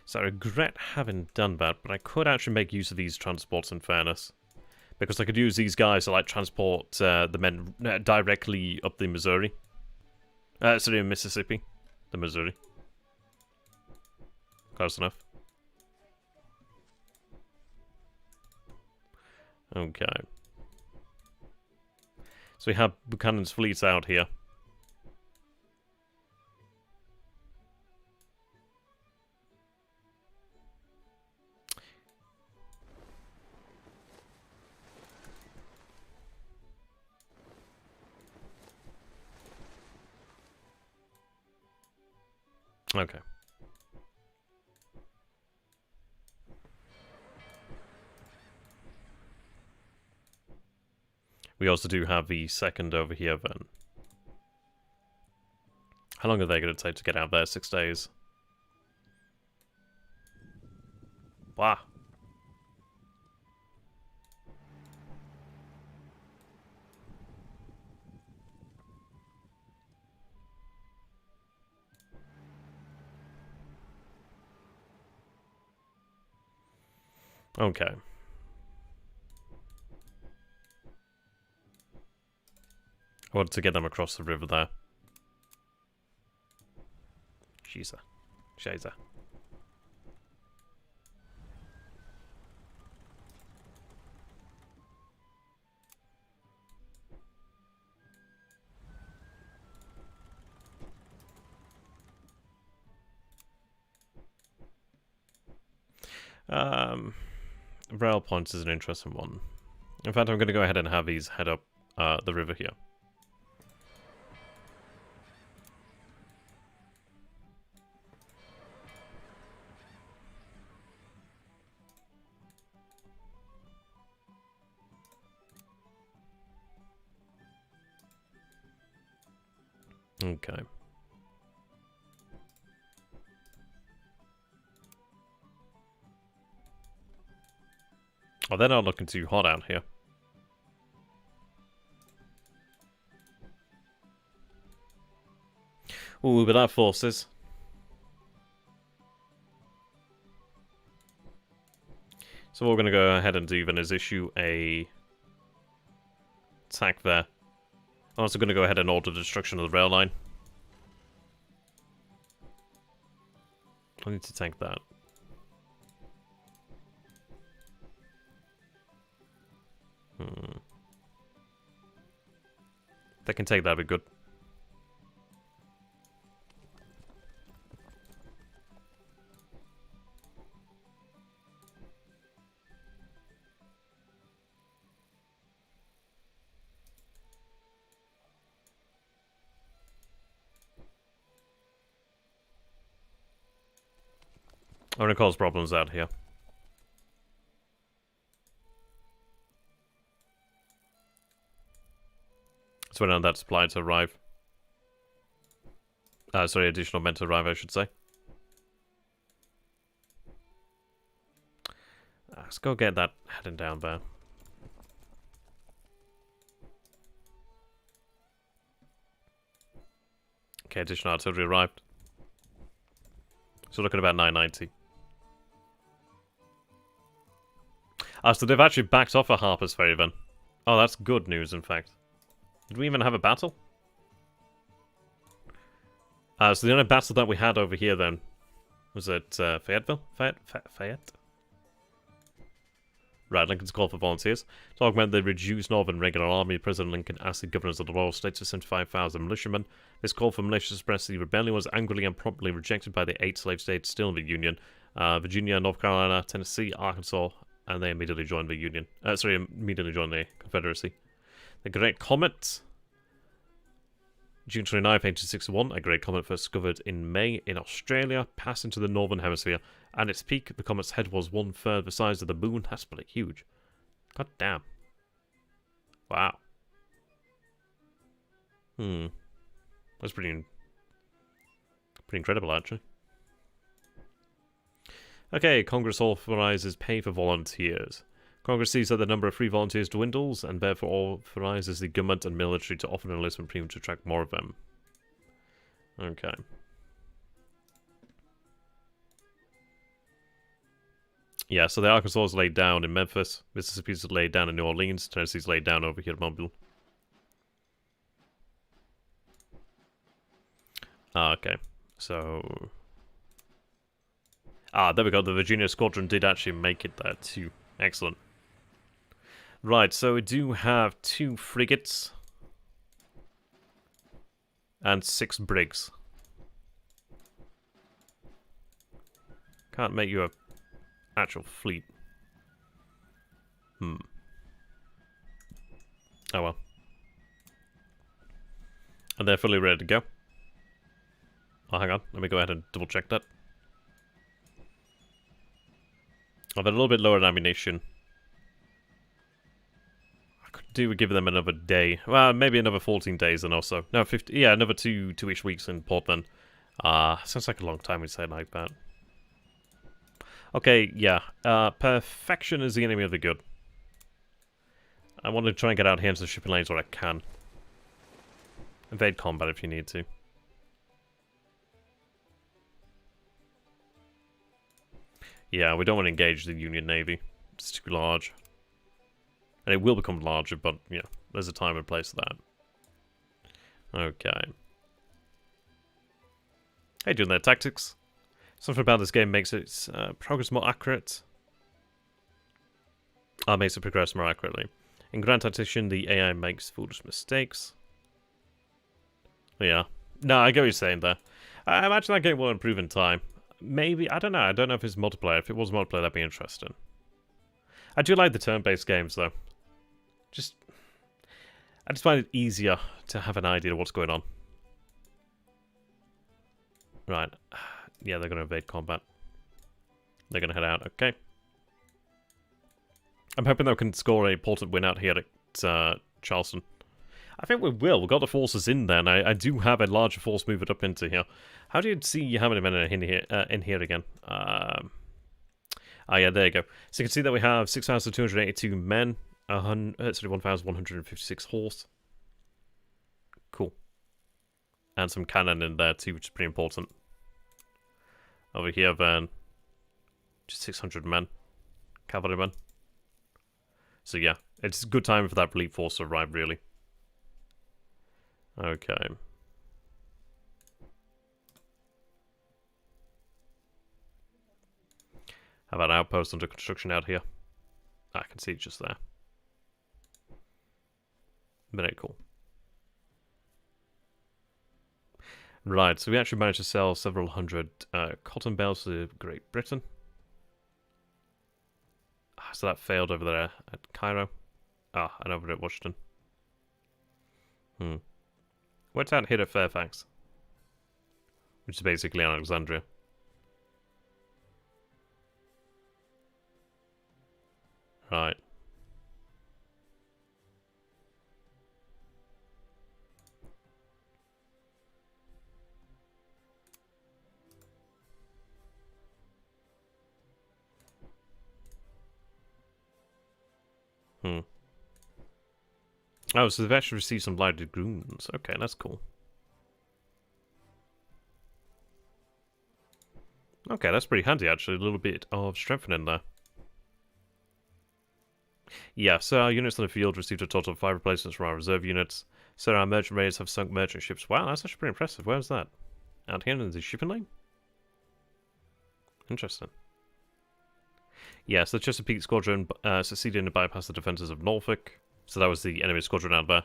So I regret having done that, but I could actually make use of these transports in fairness. Because I could use these guys to like transport the men directly up the Missouri. Sorry, Mississippi. The Missouri. Close enough. Okay. So we have Buchanan's fleets out here. Okay. We also do have the 2nd over here then. How long are they going to take to get out there? 6 days. Wow. Okay. I wanted to get them across the river there. Shazer. Rail points is an interesting one. In fact, I'm going to go ahead and have these head up the river here. Okay. Oh, they're not looking too hot out here. Ooh, but our forces. So what we're going to go ahead and do then is issue a attack there. I'm also going to go ahead and order the destruction of the rail line. I need to tank that. If they can take that, that'd be good. I'm going to cause problems out here. Let's wait on that supply to arrive. Sorry, additional men to arrive, I should say. Let's go get that heading down there. Okay, additional artillery arrived. So looking at about 990. So they've actually backed off a Harper's Ferry then. Oh, that's good news, in fact. Did we even have a battle? So the only battle that we had over here then was at Fayetteville? Fayette? Right, Lincoln's call for volunteers. To augment the reduced Northern Regular Army, President Lincoln asked the governors of the Royal States to send 75,000 militiamen. This call for militia to suppress the rebellion was angrily and promptly rejected by the 8 slave states still in the Union. Virginia, North Carolina, Tennessee, Arkansas, and they immediately joined the Union. Immediately joined the Confederacy. The Great Comet. June 29, 1861, a great comet first discovered in May in Australia, passed into the northern hemisphere. At its peak, the comet's head was 1/3 the size of the moon. That's pretty huge. God damn. Wow. That's pretty incredible, actually. Okay, Congress authorizes pay for volunteers. Congress sees that the number of free volunteers dwindles, and therefore authorizes the government and military to offer an enlistment premium to attract more of them. Okay. Yeah, so the Arkansas is laid down in Memphis, Mississippi's laid down in New Orleans, Tennessee's laid down over here at Mobile. Okay, so... there we go, the Virginia Squadron did actually make it there too. Excellent. Right, so we do have 2 frigates and 6 brigs. Can't make you a actual fleet. Oh well. And they're fully ready to go. Oh, hang on. Let me go ahead and double check that. Oh, they're a little bit lower in ammunition. I could do give them another day. Well, maybe another 14 days and also. No, 50. Yeah, another two-ish weeks in port then. Sounds like a long time we say it like that. Okay, yeah. Perfection is the enemy of the good. I want to try and get out here into the shipping lanes where I can. Invade combat if you need to. Yeah, we don't want to engage the Union Navy. It's too large. And it will become larger, but, yeah, there's a time and place for that. Okay. Hey, doing their tactics. Something about this game makes its progress more accurate. Makes it progress more accurately. In Grand Tactician, the AI makes foolish mistakes. Yeah. No, I get what you're saying there. I imagine that game will improve in time. Maybe, I don't know. I don't know if it's multiplayer. If it was multiplayer, that'd be interesting. I do like the turn-based games, though. I just find it easier to have an idea of what's going on. Right. Yeah, they're going to evade combat. They're going to head out. Okay. I'm hoping they can score a important win out here at Charleston. I think we will. We've got the forces in there, and I do have a larger force moving up into here. How do you see how many men are in here again? Ah, yeah, there you go. So you can see that we have 6,282 men, 1,156 horse. Cool. And some cannon in there too, which is pretty important. Over here, then, just 600 men, cavalrymen. So yeah, it's a good time for that relief force to arrive, really. Okay. How about an outpost under construction out here? I can see it just there. Very cool. Right, so we actually managed to sell several hundred cotton bales to Great Britain. So that failed over there at Cairo. And over at Washington. What's out here at Fairfax? Which is basically Alexandria. Right. Oh, so they've actually received some lighted goons. Okay, that's cool. Okay, that's pretty handy, actually. A little bit of strengthening there. Yeah, so our units on the field received a total of 5 replacements from our reserve units. So our merchant raiders have sunk merchant ships. Wow, that's actually pretty impressive. Where's that? Out here in the shipping lane? Interesting. Yeah, so the Chesapeake Squadron succeeded in bypass the defenses of Norfolk. So that was the enemy squadron out there.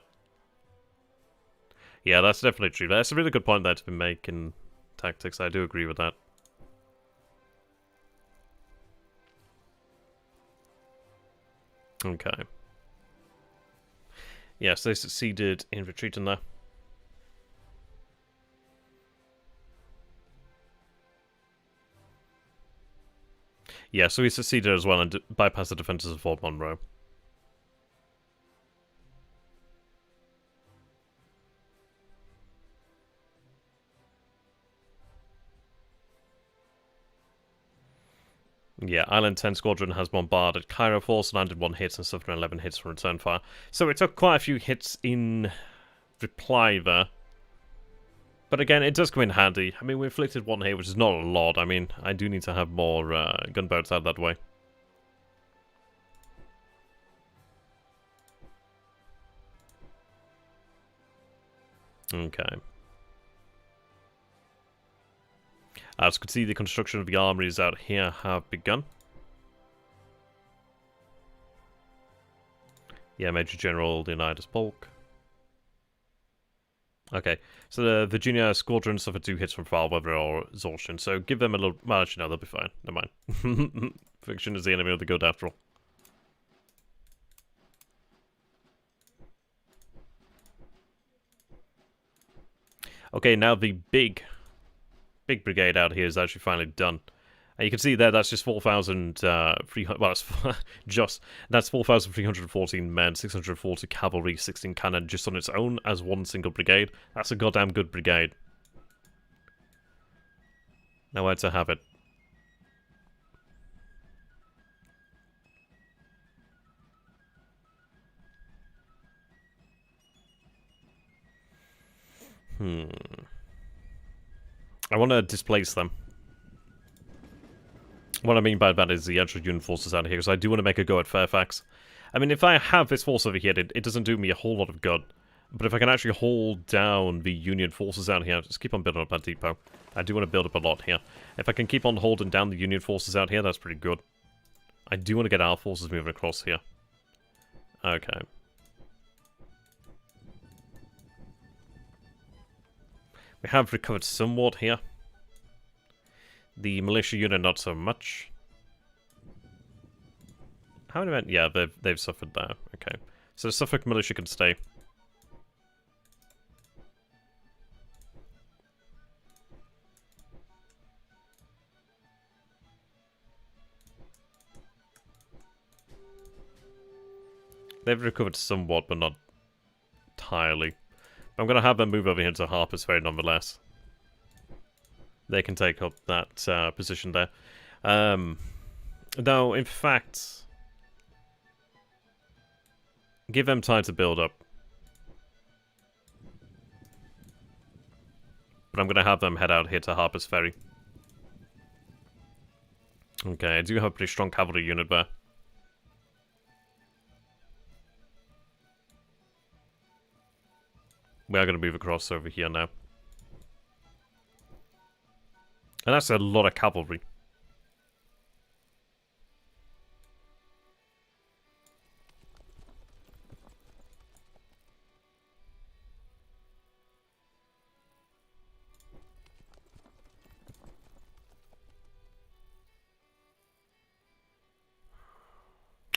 Yeah, that's definitely true. That's a really good point there to be making tactics. I do agree with that. Okay. Yes, they succeeded in retreating there. Yeah, so we succeeded as well and bypassed the defenses of Fort Monroe. Yeah, Island 10 Squadron has bombarded Cairo Force, landed 1 hit and suffered 11 hits from return fire. So it took quite a few hits in reply there. But again, it does come in handy. I mean, we inflicted 1 hit, which is not a lot. I mean, I do need to have more gunboats out that way. Okay. As you can see, the construction of the armories out here have begun. Yeah, Major General Leonidas Polk. Okay, so the Virginia Squadron suffered 2 hits from foul weather or exhaustion, so give them a little... Well, actually, no, they'll be fine. Never mind. Fiction is the enemy of the good, after all. Okay, now the big brigade out here is actually finally done. And you can see there, that's just 4,300... Well, that's 4,314 men, 640 cavalry, 16 cannon, just on its own as one single brigade. That's a goddamn good brigade. Now where to have it? I want to displace them. What I mean by that is the actual Union forces out here, because I do want to make a go at Fairfax. I mean, if I have this force over here, it doesn't do me a whole lot of good. But if I can actually hold down the Union forces out here, just keep on building up that depot. I do want to build up a lot here. If I can keep on holding down the Union forces out here, that's pretty good. I do want to get our forces moving across here. Okay. We have recovered somewhat here. The militia unit, not so much. How many men? Yeah, they've suffered there. Okay. So the Suffolk militia can stay. They've recovered somewhat, but not entirely. I'm going to have them move over here to Harper's Ferry nonetheless. They can take up that position there. No, in fact, give them time to build up. But I'm going to have them head out here to Harper's Ferry. Okay, I do have a pretty strong cavalry unit there. We are going to move across over here now. And that's a lot of cavalry.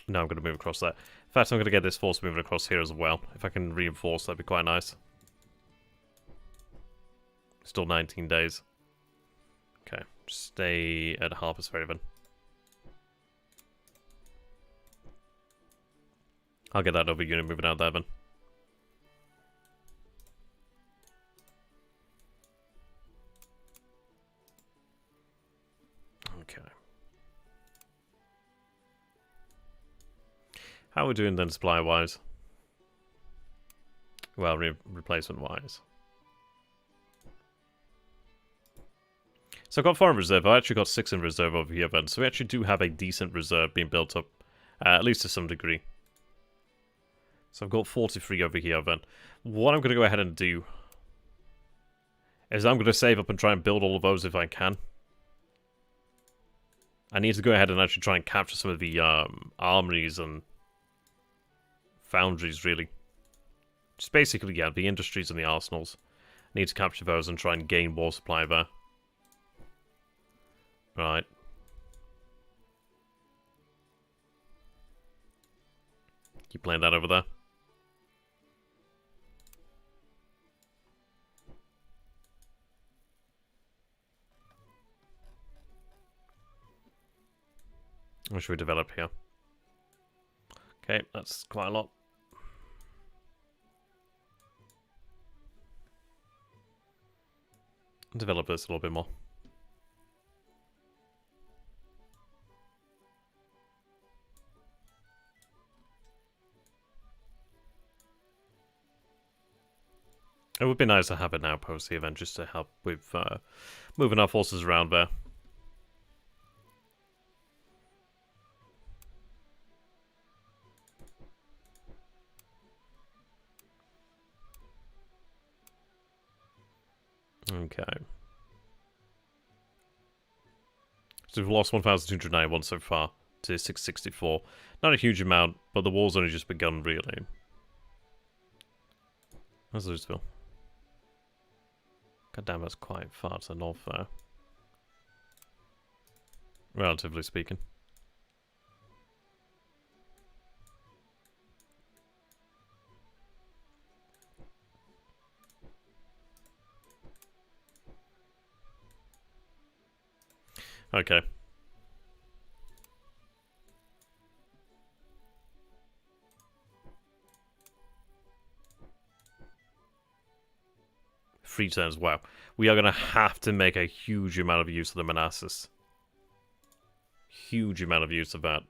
Now I'm going to move across there. In fact, I'm going to get this force moving across here as well. If I can reinforce, that'd be quite nice. Still 19 days. Okay, stay at Harper's Ferry then. I'll get that other unit moving out there then. Okay. How are we doing then supply-wise? Well, replacement-wise. So I've got 4 in reserve. I've actually got 6 in reserve over here then. So we actually do have a decent reserve being built up. At least to some degree. So I've got 43 over here then. What I'm going to go ahead and do is I'm going to save up and try and build all of those if I can. I need to go ahead and actually try and capture some of the armories and foundries, really. Just basically, yeah, the industries and the arsenals. I need to capture those and try and gain more supply there. Right. Keep playing that over there. What should we develop here? Okay, that's quite a lot. Develop this a little bit more. It would be nice to have an outpost here then, just to help with moving our forces around there. Okay. So we've lost 1,291 so far to 664. Not a huge amount, but the war's only just begun, really. How's Louisville? God damn, that's quite far to the north there. Relatively speaking. Okay. Free turns, wow. We are going to have to make a huge amount of use of the Manassas. Huge amount of use of that.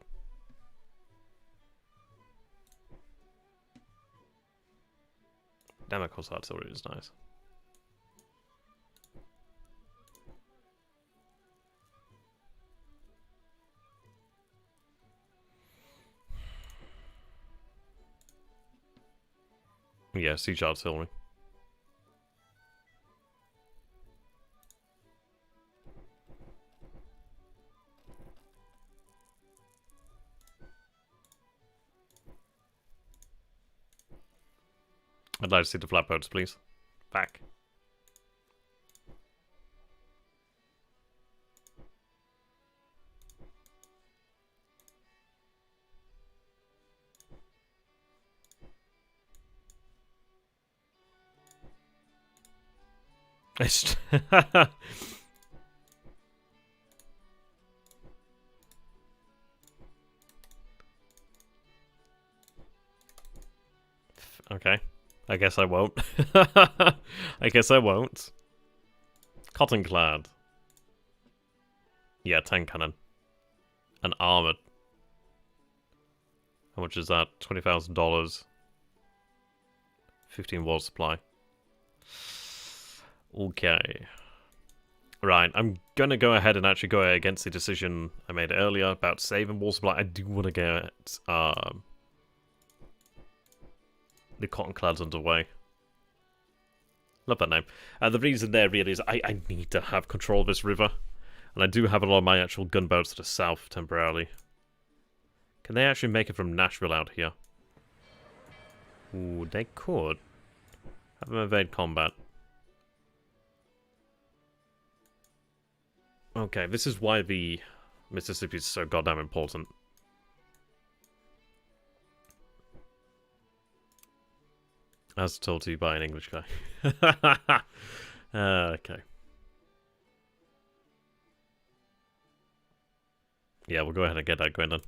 Damn, of course, artillery is nice. Yeah, siege artillery. I'd like to see the flatboats, please. Back. Okay. I guess I won't. I guess I won't. Cotton clad. Yeah, 10 cannon. and armored. How much is that? $20,000. 15 war supply. Okay. Right, I'm gonna go ahead and actually go against the decision I made earlier about saving war supply. I do want to get the Cottonclads underway. Love that name. The reason there really is I need to have control of this river. And I do have a lot of my actual gunboats to the south temporarily. Can they actually make it from Nashville out here? Ooh, they could. Have them evade combat. Okay, this is why the Mississippi is so goddamn important. As told to you by an English guy. Okay. Yeah, we'll go ahead and get that going then.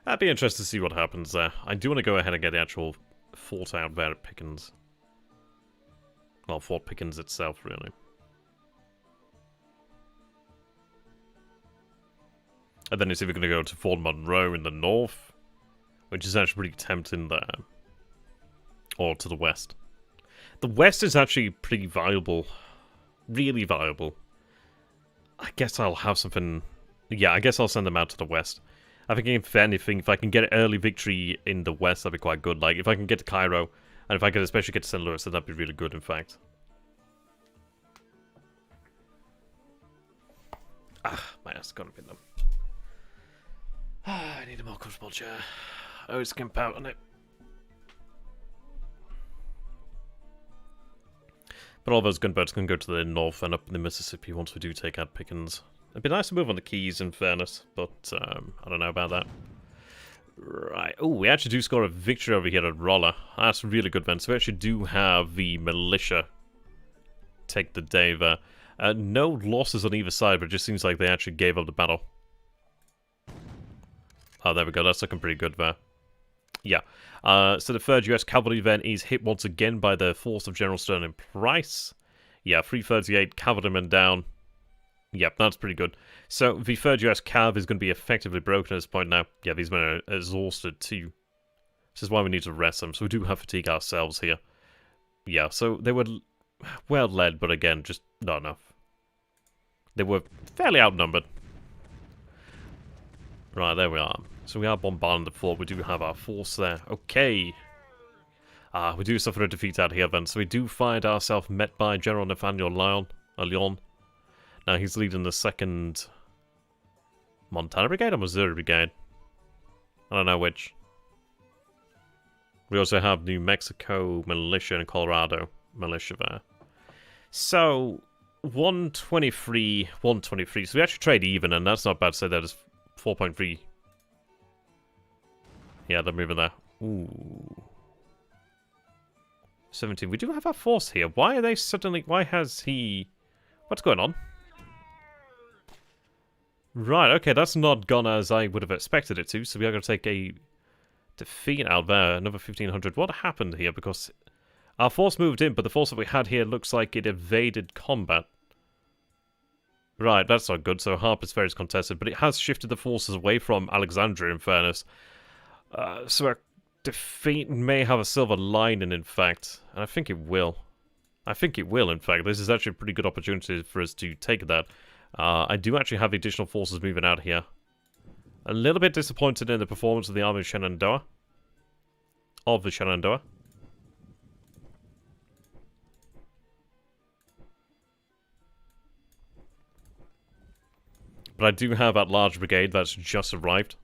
I'd be interested to see what happens there. I do want to go ahead and get the actual fort out there at Pickens. Well, Fort Pickens itself, really. And then it's either going to go to Fort Monroe in the north, which is actually pretty tempting there. Or to the west. The west is actually pretty viable. Really viable. I guess I'll have something... Yeah, I guess I'll send them out to the west. I think if anything, if I can get an early victory in the west, that'd be quite good. Like, if I can get to Cairo, and if I could especially get to St. Louis, then that'd be really good, in fact. My ass got a bit numb. I need a more comfortable chair. Oh, it's skimp out on it. But all those gunboats can go to the north and up in the Mississippi once we do take out Pickens. It'd be nice to move on the Keys, in fairness, but I don't know about that. Right. Oh, we actually do score a victory over here at Rolla. That's really good, then. So we actually do have the militia take the day there. No losses on either side, but it just seems like they actually gave up the battle. Oh, there we go. That's looking pretty good there. Yeah. So the 3rd US Cavalry then is hit once again by the force of General Stern and Price. Yeah, 338 cavalrymen down. Yep, that's pretty good. So the 3rd US Cav is going to be effectively broken at this point now. Yeah, these men are exhausted too. This is why we need to rest them. So we do have fatigue ourselves here. Yeah, so they were well led, but again, just not enough. They were fairly outnumbered. Right, there we are. So we are bombarding the fort. We do have our force there. Okay. We do suffer a defeat out here then. So we do find ourselves met by General Nathaniel Lyon. Now he's leading the 2nd Montana Brigade or Missouri Brigade? I don't know which. We also have New Mexico Militia and Colorado Militia there. So, 123, 123. So we actually trade even, and that's not bad to say that is 4.3. Yeah, they're moving there. Ooh. 17. We do have our force here. Why are they suddenly... Why has he... What's going on? Right, okay, that's not gone as I would have expected it to, so we are going to take a defeat out there, another 1,500. What happened here? Because our force moved in, but the force that we had here looks like it evaded combat. Right, that's not good, so Harper's Ferry is contested, but it has shifted the forces away from Alexandria, in fairness. So our defeat may have a silver lining, in fact, and I think it will. I think it will, in fact. This is actually a pretty good opportunity for us to take that. I do actually have the additional forces moving out here. A little bit disappointed in the performance of the Army of Shenandoah. Of the Shenandoah. But I do have that large brigade that's just arrived.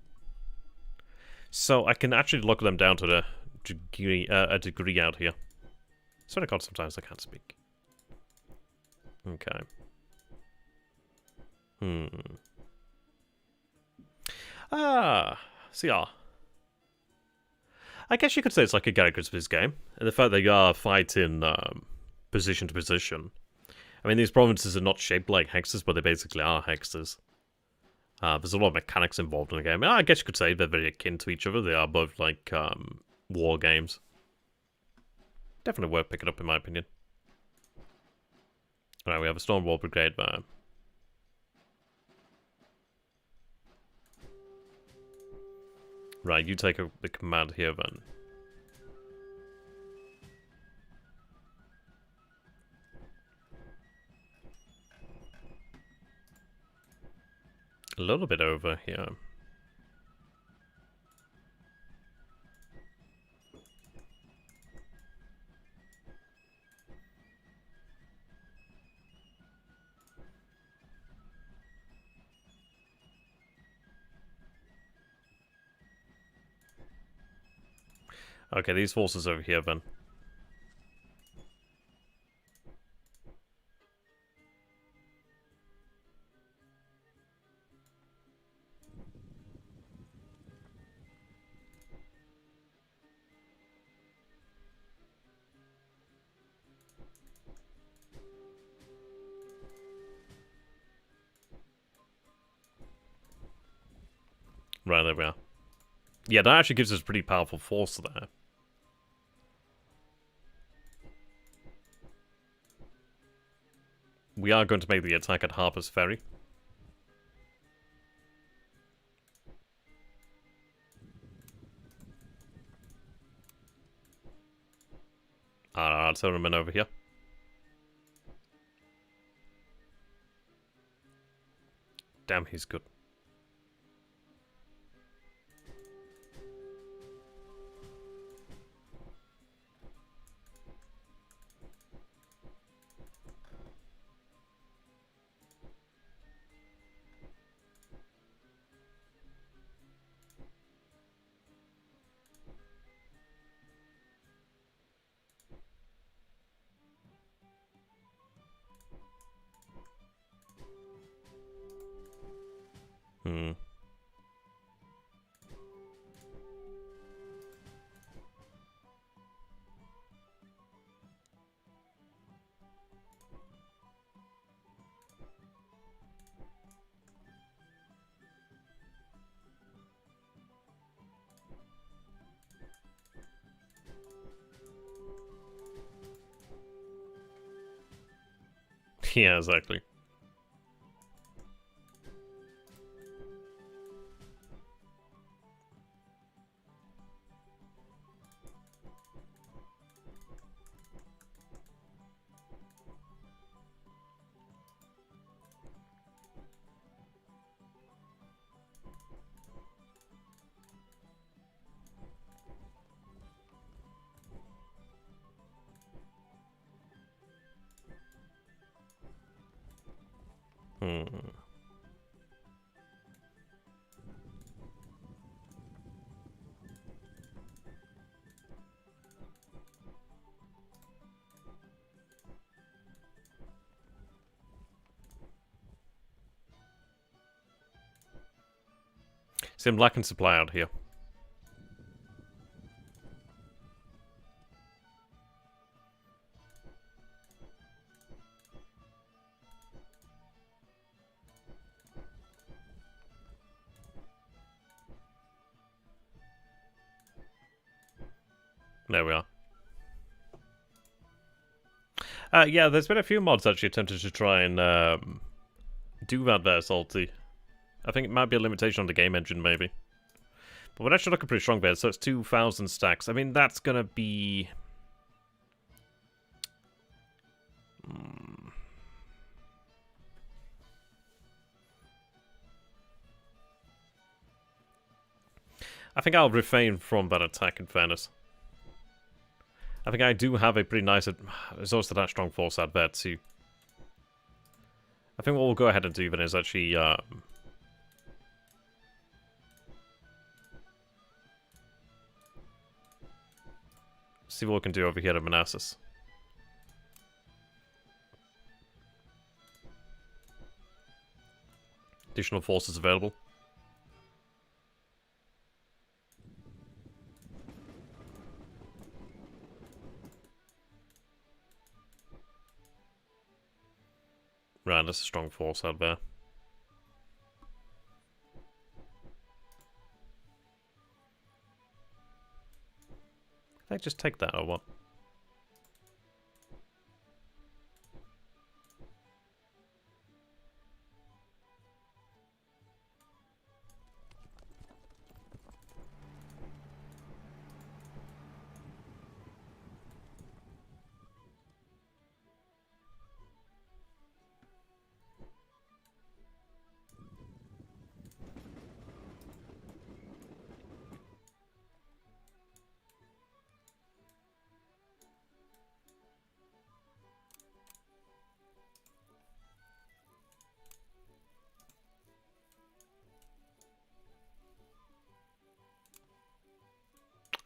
So I can actually lock them down to a degree out here. Swear to God, sometimes I can't speak. Okay. CR. I guess you could say it's like a Gary Christmas game. And the fact that you are fighting position to position. I mean, these provinces are not shaped like hexes, but they basically are hexes. There's a lot of mechanics involved in the game. I guess you could say they're very akin to each other. They are both like war games. Definitely worth picking up in my opinion. Alright, we have a Stonewall Brigade there. Right, you take the command here then. A little bit over here. Okay, these forces over here then. Right, there we are. Yeah, that actually gives us a pretty powerful force there. We are going to make the attack at Harper's Ferry. I'll send him in over here. Damn, he's good. Hmm. Yeah, exactly. Hmm. See, I'm lacking supply out here. There we are. Yeah, there's been a few mods actually attempted to try and do that there, Salty. I think it might be a limitation on the game engine, maybe. But we're actually looking pretty strong there, so it's 2,000 stacks. I mean, that's gonna be... I think I'll refrain from that attack, in fairness. I think I do have a pretty nice... There's also that strong force out there, too. I think what we'll go ahead and do then is actually... see what we can do over here at Manassas. Additional forces available. Right, that's a strong force out there. Did I just take that or what?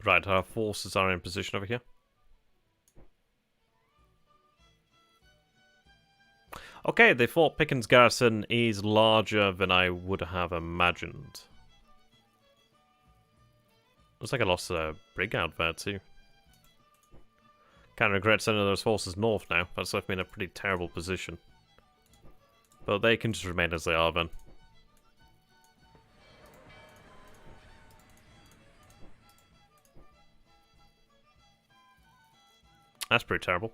Right, our forces are in position over here. Okay, the Fort Pickens garrison is larger than I would have imagined. Looks like I lost a brig out there too. Kind of regret sending those forces north now. That's left me in a pretty terrible position. But they can just remain as they are then. That's pretty terrible.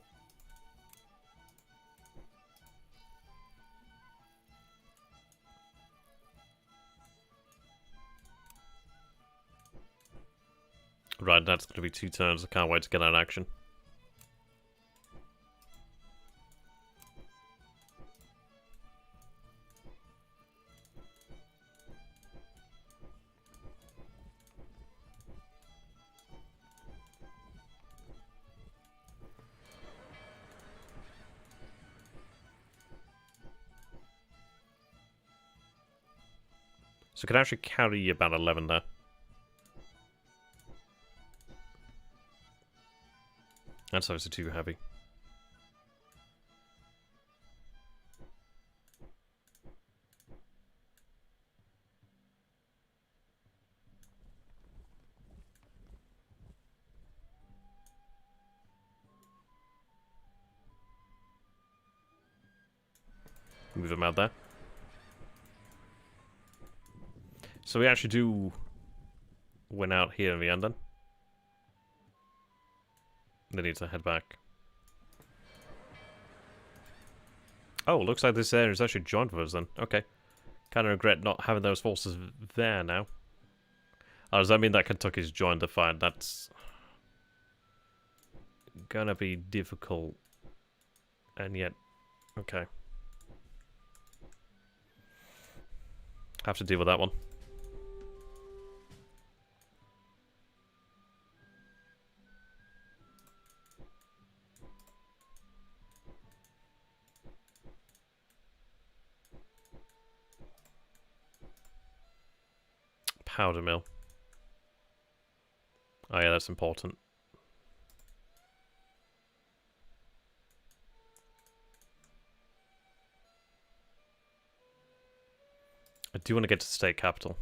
Right, that's going to be 2 turns. I can't wait to get that action. So I could actually carry about 11 there. That's obviously too heavy. Move them out there. So we actually do win out here in the end then. They need to head back. Oh, looks like this area is actually joined with us then. Okay. Kind of regret not having those forces there now. Oh, does that mean that Kentucky's joined the fight? That's gonna be difficult. And yet, okay. Have to deal with that one. Powder mill. Oh yeah, that's important. I do want to get to the state capital.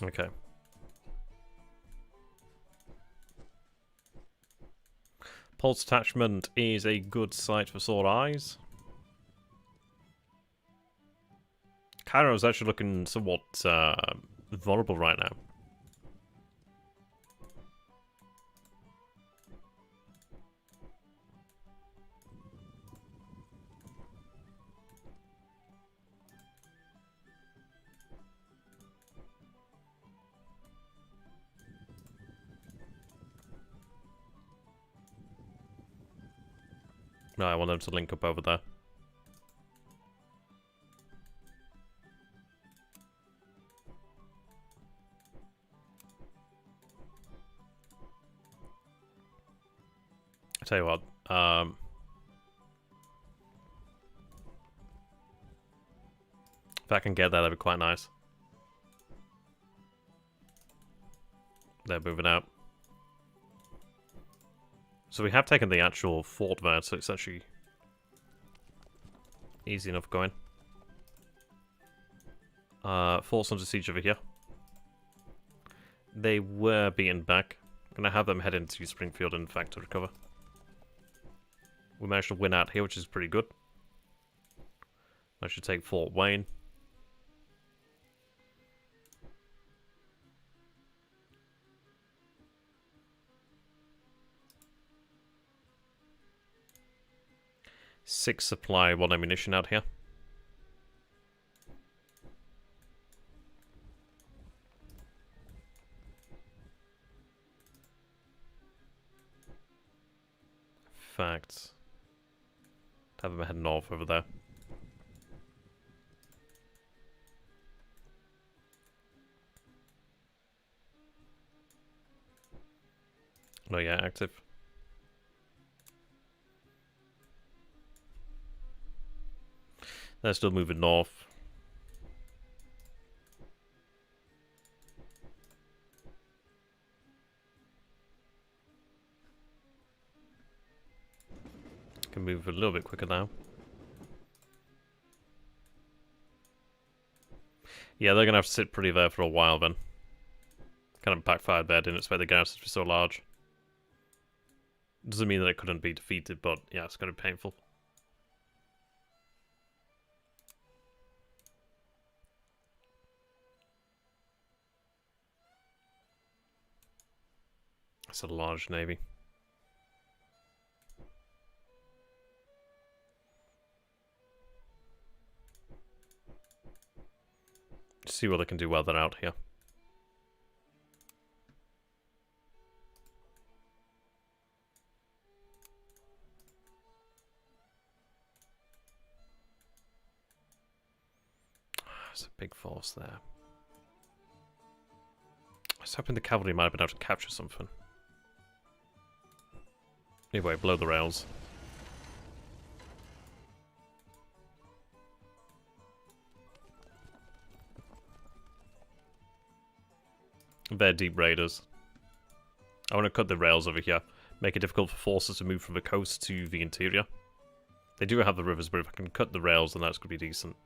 Okay. Pulse attachment is a good sight for sword eyes. Cairo is actually looking somewhat vulnerable right now. No, I want them to link up over there. I tell you what, if I can get there, that'd be quite nice. They're moving out. So we have taken the actual fort there, so it's actually easy enough going. Forts under siege over here. They were beaten back. I'm gonna have them head into Springfield, in fact, to recover. We managed to win out here, which is pretty good. I should take Fort Wayne. 6 supply, 1 ammunition out here. In fact, have them head north over there. No, yeah, active. They're still moving north. Can move a little bit quicker now. Yeah, they're gonna have to sit pretty there for a while then. Kind of backfired there, didn't expect the garrison to be so large. Doesn't mean that it couldn't be defeated, but yeah, it's gonna be painful. It's a large navy. See what they can do while they're out here. There's a big force there. I was hoping the cavalry might have been able to capture something. Anyway, blow the rails. They're deep raiders. I want to cut the rails over here. Make it difficult for forces to move from the coast to the interior. They do have the rivers, but if I can cut the rails, then that's going to be decent.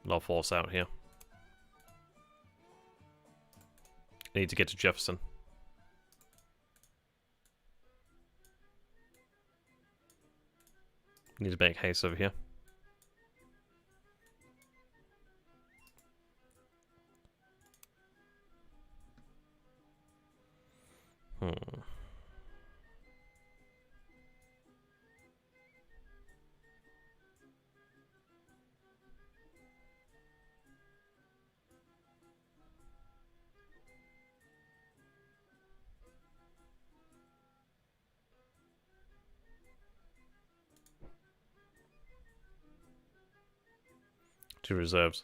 A lot of force out here. I need to get to Jefferson. Need to make haste over here. Two reserves.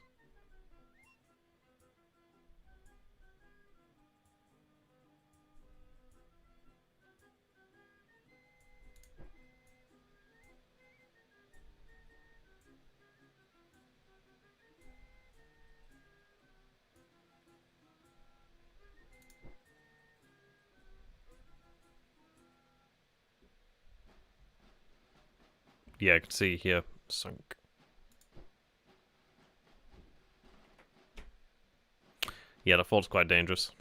Yeah, I can see here, sunk. Yeah, the fort's quite dangerous.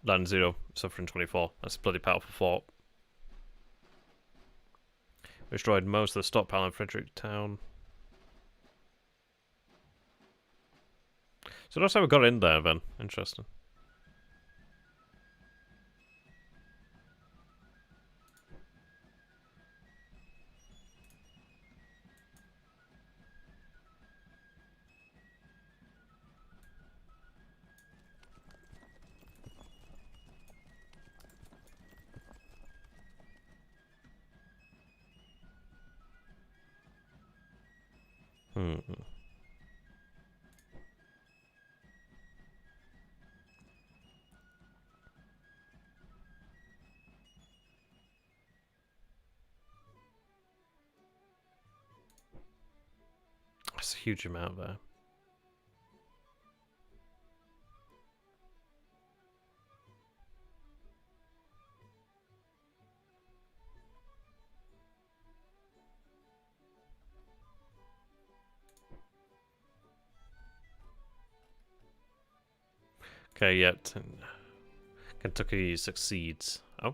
Land 0, suffering 24. That's a bloody powerful fort. Destroyed most of the stockpile in Fredericktown. So that's how we got in there then. Interesting. That's a huge amount there. Okay, yet Kentucky succeeds. Oh.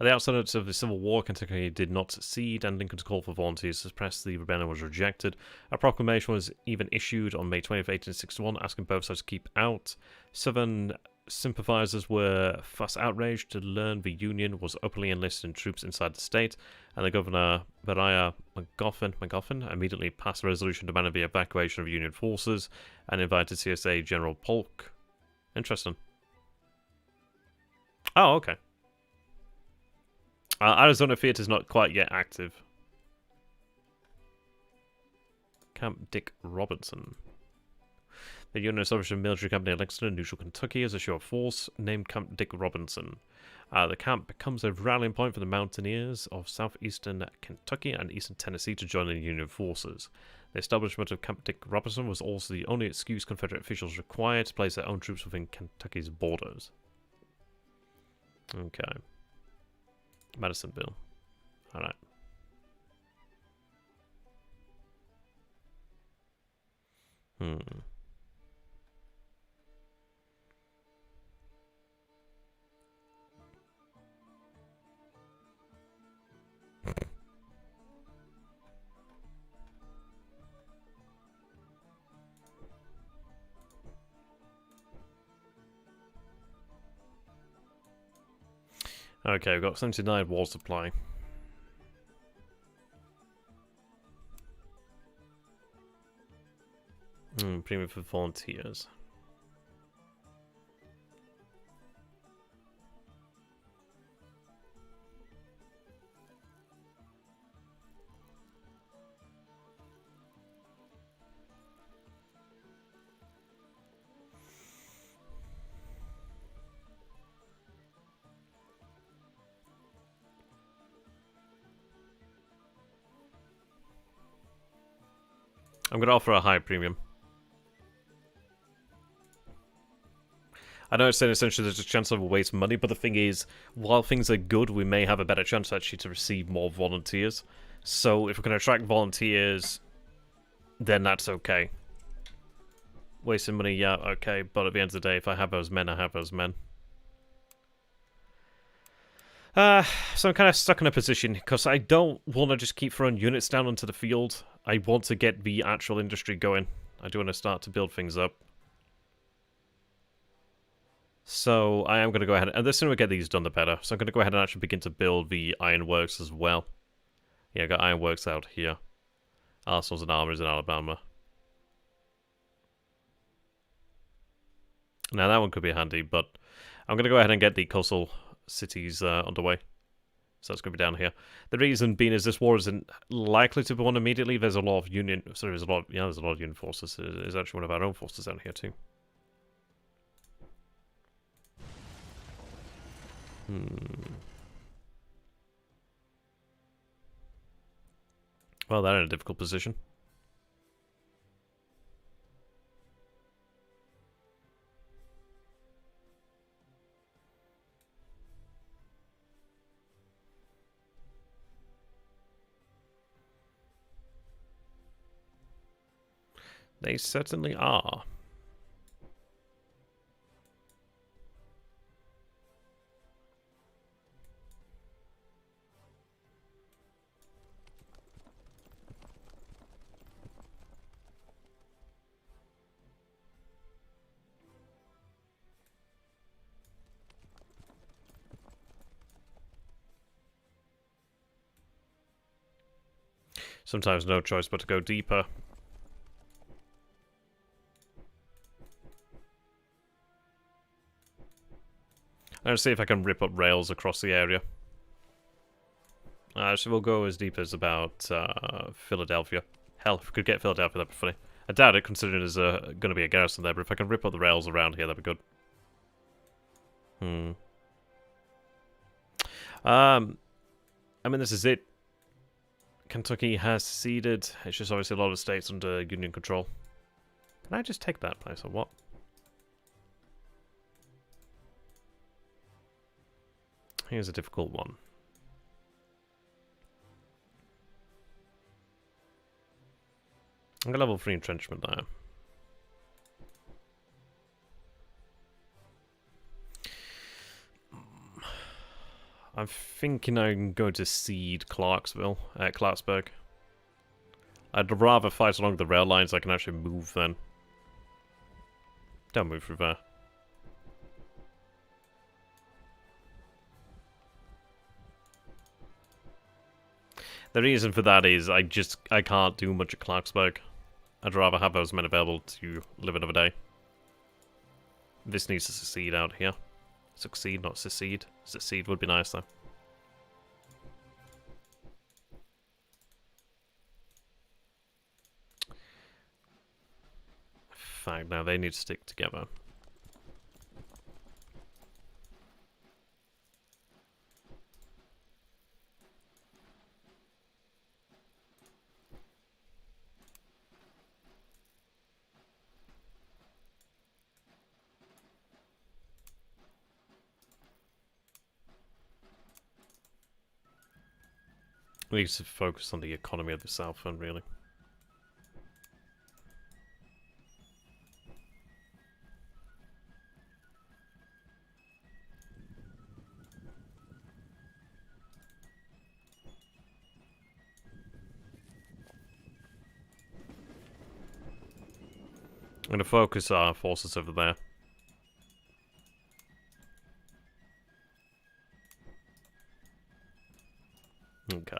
At the outset of the Civil War, Kentucky did not succeed, and Lincoln's call for volunteers to suppress the rebellion was rejected. A proclamation was even issued on May 20th, 1861, asking both sides to keep out. Southern sympathizers were thus outraged to learn the Union was openly enlisting troops inside the state, and the governor, Beriah McGoffin, immediately passed a resolution demanding the evacuation of Union forces and invited CSA General Polk. Interesting. Oh, okay. Arizona Theater is not quite yet active. Camp Dick Robinson. The Union established a military company in Lexington and neutral Kentucky as a show of force, named Camp Dick Robinson. The camp becomes a rallying point for the mountaineers of southeastern Kentucky and eastern Tennessee to join the Union forces. The establishment of Camp Dick Robinson was also the only excuse Confederate officials required to place their own troops within Kentucky's borders. Okay. Madisonville. Alright. Okay, we've got 79 war supply. Premium for volunteers. I'm going to offer a high premium. I know it's saying essentially there's a chance of waste money, but the thing is, while things are good, we may have a better chance actually to receive more volunteers. So if we can attract volunteers, then that's okay. Wasting money, yeah, okay, but at the end of the day, if I have those men, I have those men. So I'm kind of stuck in a position, because I don't want to just keep throwing units down onto the field. I want to get the actual industry going. I do want to start to build things up. So I am going to go ahead, and the sooner we get these done, the better. So I'm going to go ahead and actually begin to build the ironworks as well. Yeah, I got ironworks out here. Arsenals and armories in Alabama. Now that one could be handy, but I'm going to go ahead and get the coastal cities underway. So that's going to be down here. The reason being is this war isn't likely to be won immediately. There's a lot of Union... Sorry, there's a lot of Union forces. There's actually one of our own forces down here too. Well, they're in a difficult position. They certainly are. Sometimes no choice but to go deeper. Let's see if I can rip up rails across the area. So we'll go as deep as about Philadelphia. Hell, if we could get Philadelphia, that'd be funny. I doubt it, considering there's going to be a garrison there, but if I can rip up the rails around here, that'd be good. I mean, this is it. Kentucky has ceded. It's just obviously a lot of states under Union control. Can I just take that place, or what? Here's a difficult one. I'm gonna level 3 entrenchment now. I'm thinking I'm going to cede Clarksburg. I'd rather fight along the rail lines. I can actually move then. Don't move through there. The reason for that is I can't do much at Clarksburg. I'd rather have those men available to live another day. This needs to succeed out here. Succeed, not secede. Secede would be nice though. Fact, now they need to stick together. We need to focus on the economy of the South End, really. I'm going to focus our forces over there. Okay.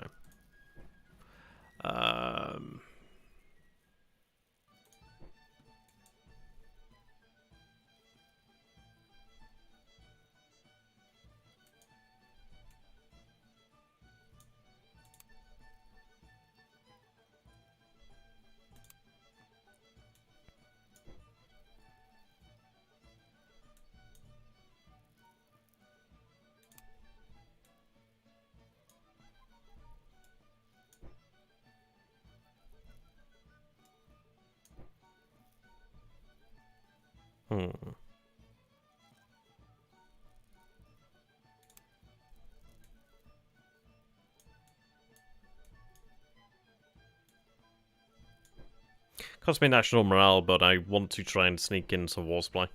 Cost me national morale, but I want to try and sneak in some war supply.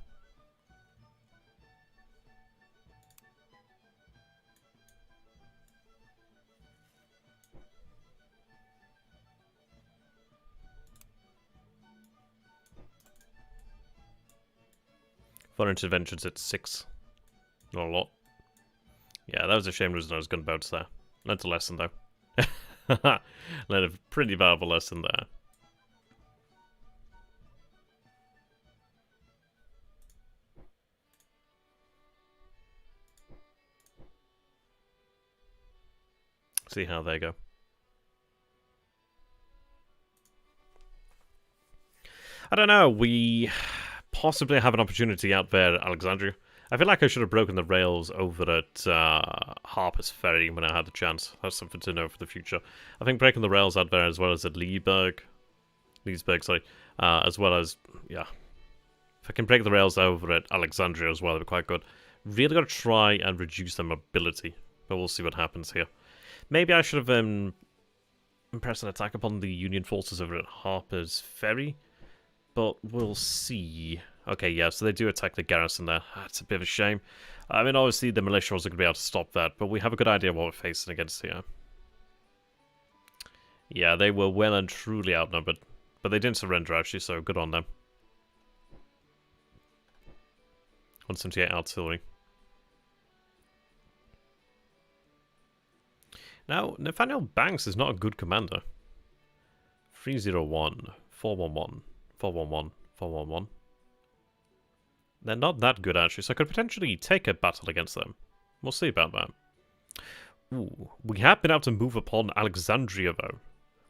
Foreign interventions at 6. Not a lot. Yeah, that was a shame losing those gunboats there. Learned a lesson though. Learned a pretty valuable lesson there. See how they go. I don't know, we possibly have an opportunity out there at Alexandria. I feel like I should have broken the rails over at Harper's Ferry when I had the chance. That's something to know for the future. I think breaking the rails out there as well as at Leesburg, sorry, as well as, yeah. If I can break the rails over at Alexandria as well, it'd be quite good. Really got to try and reduce their mobility, but we'll see what happens here. Maybe I should have pressed an attack upon the Union forces over at Harper's Ferry, but we'll see. Okay, yeah, so they do attack the garrison there. That's a bit of a shame. I mean, obviously the militia wasn't going to be able to stop that, but we have a good idea of what we're facing against here. Yeah, they were well and truly outnumbered, but they didn't surrender actually, so good on them. 178 artillery. Now, Nathaniel Banks is not a good commander. 301, 411, 411, 411. They're not that good, actually, so I could potentially take a battle against them. We'll see about that. Ooh, we have been able to move upon Alexandria, though.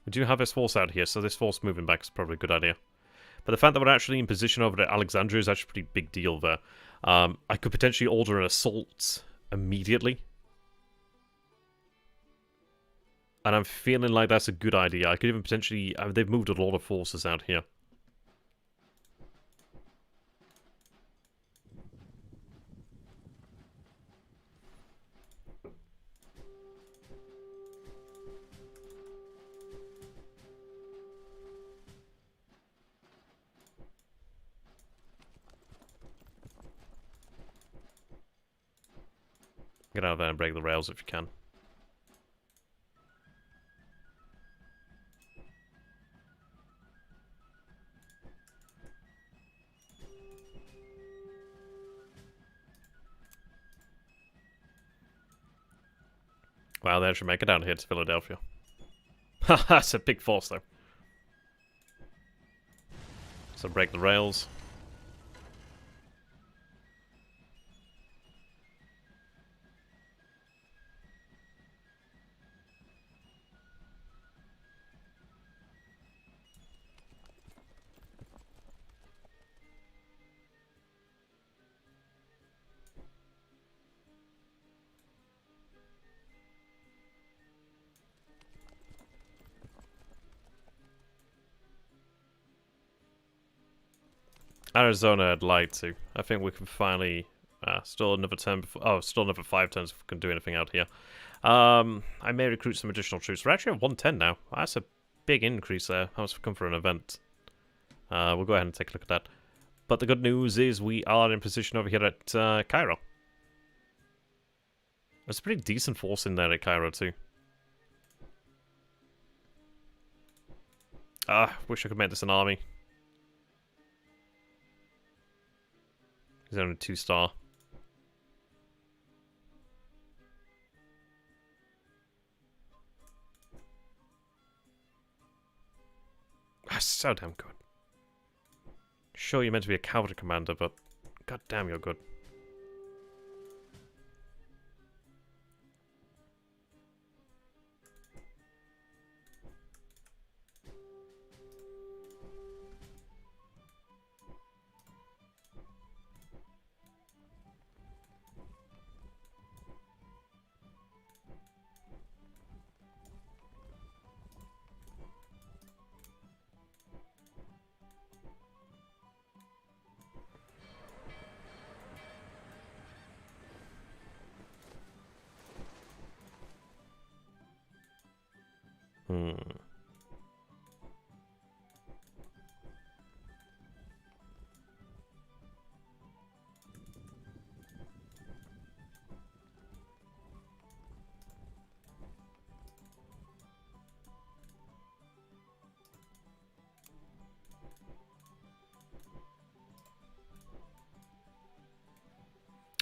We do have this force out here, so this force moving back is probably a good idea. But the fact that we're actually in position over at Alexandria is actually a pretty big deal there. I could potentially order an assault immediately. And I'm feeling like that's a good idea. I could even potentially... they've moved a lot of forces out here. Get out of there and break the rails if you can. Wow, they actually make it down here to Philadelphia. Haha, it's a big force, though. So break the rails. Arizona, I'd like to. I think we can finally... still another turn before... Oh, still another 5 turns if we can do anything out here. I may recruit some additional troops. We're actually at 110 now. That's a big increase there. How much come for an event? We'll go ahead and take a look at that. But the good news is we are in position over here at Cairo. There's a pretty decent force in there at Cairo too. Wish I could make this an army. He's only 2-star. That's so damn good. Sure, you're meant to be a cavalry commander, but god damn, you're good.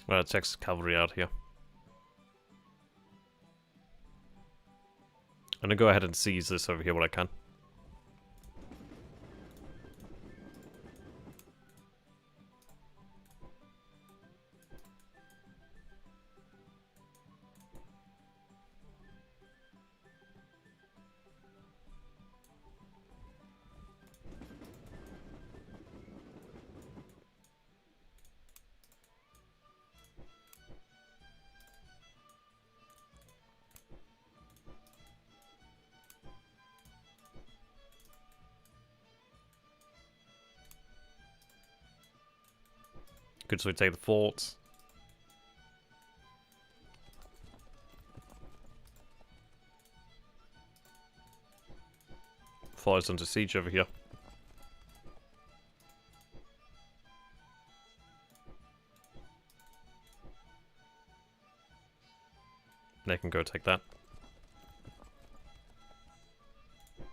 Well, Texas cavalry out here. I'm gonna go ahead and seize this over here when I can. Good, so we take the fort. Flies under siege over here. They can go take that. In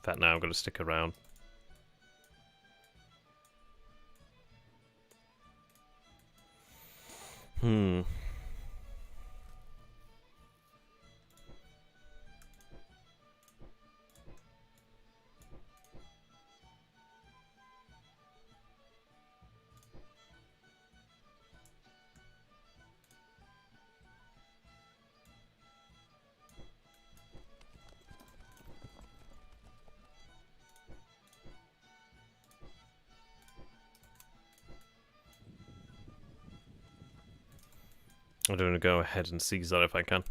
fact, now I'm going to stick around. I'm going to go ahead and seize that if I can.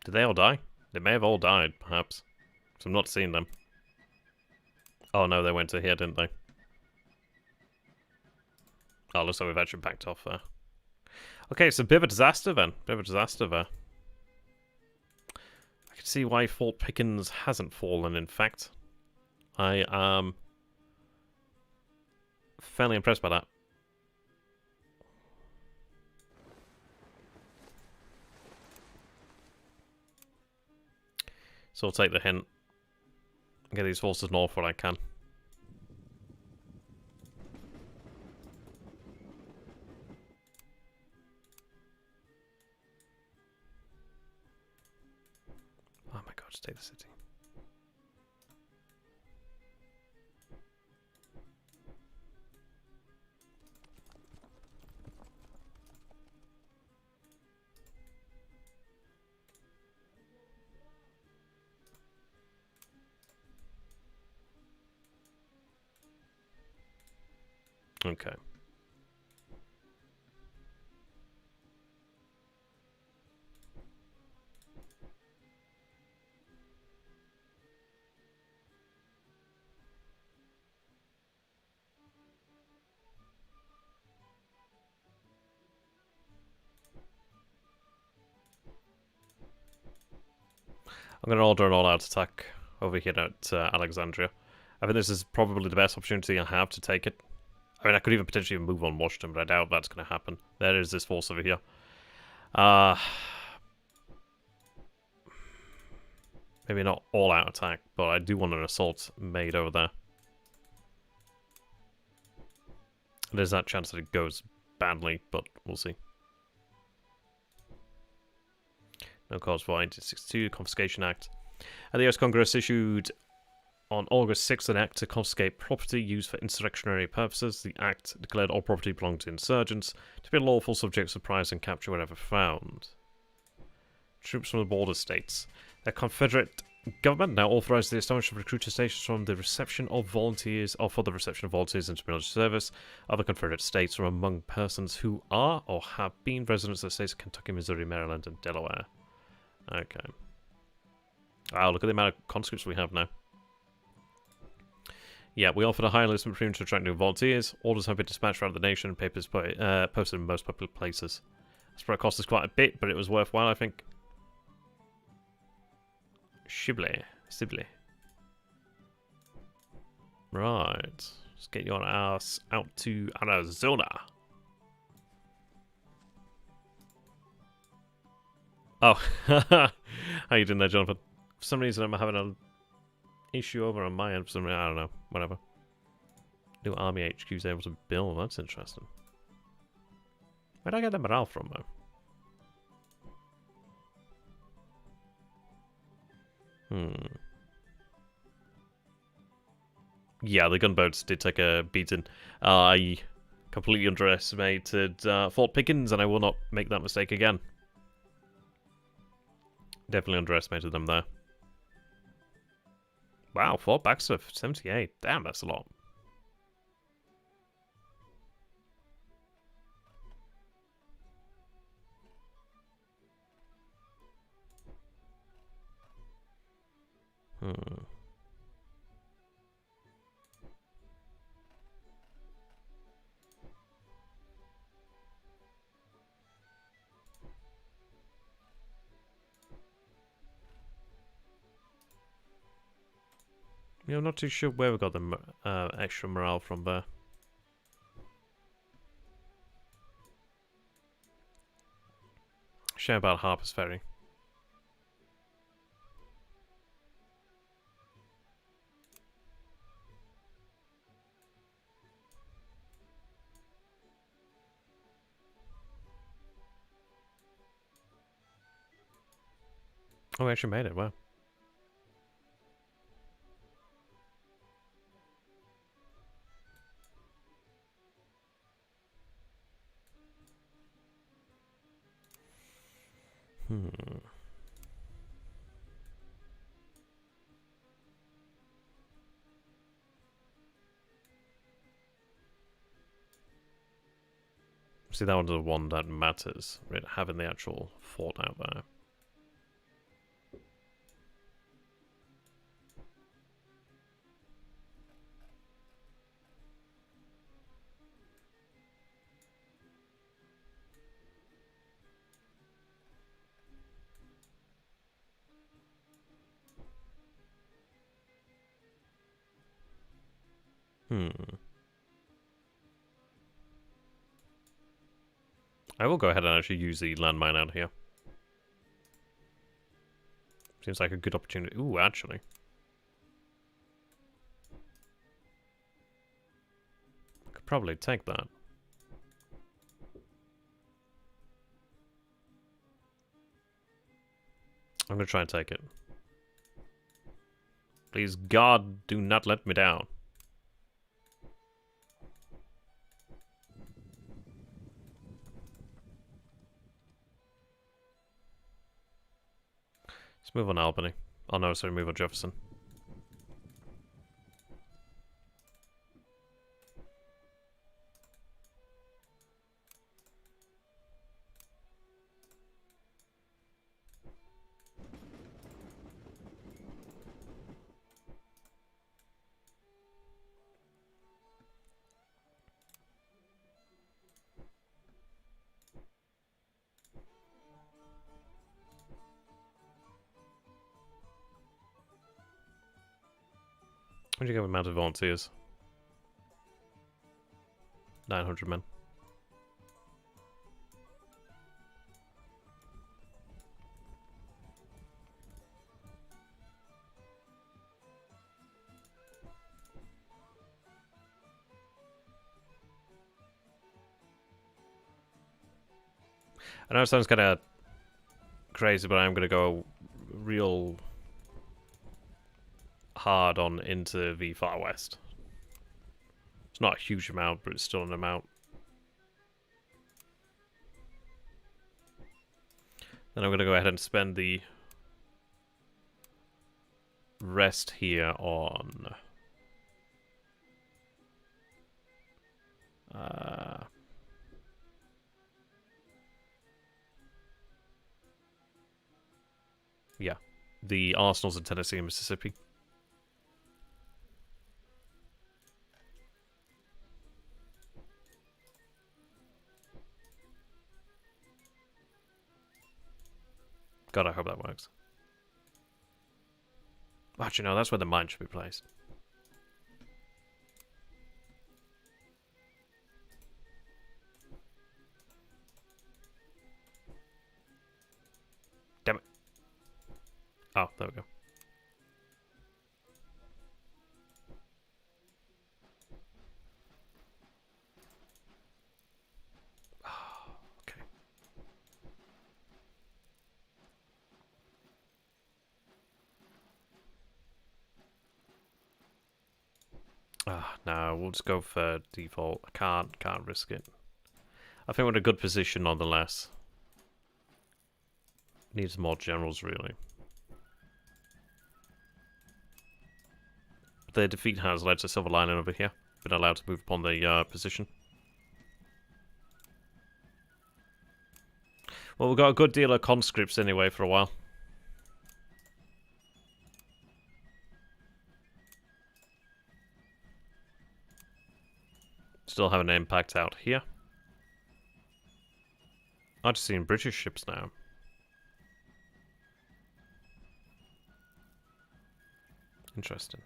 Did they all die? They may have all died, perhaps. So I'm not seeing them. Oh no, they went to here, didn't they? Oh, looks like we've actually backed off there. Okay, so a bit of a disaster then. Bit of a disaster there. I can see why Fort Pickens hasn't fallen, in fact. I am fairly impressed by that. So I'll take the hint. Get these forces north when I can. Oh my god, just take the city. Okay. I'm going to order an all-out attack over here at Alexandria. I think this is probably the best opportunity I have to take it. I mean, I could even potentially move on Washington, but I doubt that's going to happen. There is this force over here. Maybe not all-out attack, but I do want an assault made over there. There's that chance that it goes badly, but we'll see. No cause for 1962 Confiscation Act. And the US Congress issued on August 6th an act to confiscate property used for insurrectionary purposes. The act declared all property belonging to insurgents to be lawful subjects of prize and capture whenever found. Troops from the border states. The Confederate government now authorized the establishment of recruiter stations from the reception of volunteers, or for the reception of volunteers into military service. Other Confederate states are among persons who are or have been residents of the states of Kentucky, Missouri, Maryland, and Delaware. Okay. Wow, look at the amount of conscripts we have now. Yeah, we offered a high enlistment premium to attract new volunteers. Orders have been dispatched around the nation and papers posted in most popular places. This probably cost us quite a bit, but it was worthwhile, I think. Sibley. Right. Let's get your ass out to Arizona. Oh. How you doing there, Jonathan? For some reason I'm having an issue over on my end for some reason. I don't know. Whatever. New army HQ is able to build. That's interesting. Where'd I get the morale from, though? Yeah, the gunboats did take a beating. I completely underestimated Fort Pickens, and I will not make that mistake again. Definitely underestimated them there. Wow, Fort Baxter, 78. Damn, that's a lot. Yeah, I'm not too sure where we got the extra morale from there. Share about Harper's Ferry. Oh, we actually made it, wow. See, that one's the one that matters, right? Having the actual fort out there. I will go ahead and actually use the landmine out here. Seems like a good opportunity. Ooh, actually. Could probably take that. I'm gonna try and take it. Please, God, do not let me down. Let's move on Albany. Oh no, sorry, move on Jefferson. Where'd you go with mounted volunteers? 900 men. I know it sounds kind of crazy, but I'm going to go real hard on into the far west. It's not a huge amount, but it's still an amount. Then I'm going to go ahead and spend the rest here on... yeah, the arsenals in Tennessee and Mississippi. God, I hope that works. Actually, no, that's where the mine should be placed. Damn it. Oh, there we go. Okay. No, we'll just go for default. I can't risk it. I think we're in a good position nonetheless. Needs more generals, really. The defeat has led to silver lining over here. Been allowed to move upon the position. Well, we've got a good deal of conscripts anyway for a while. Still have an impact out here. I'm just seeing British ships now. Interesting.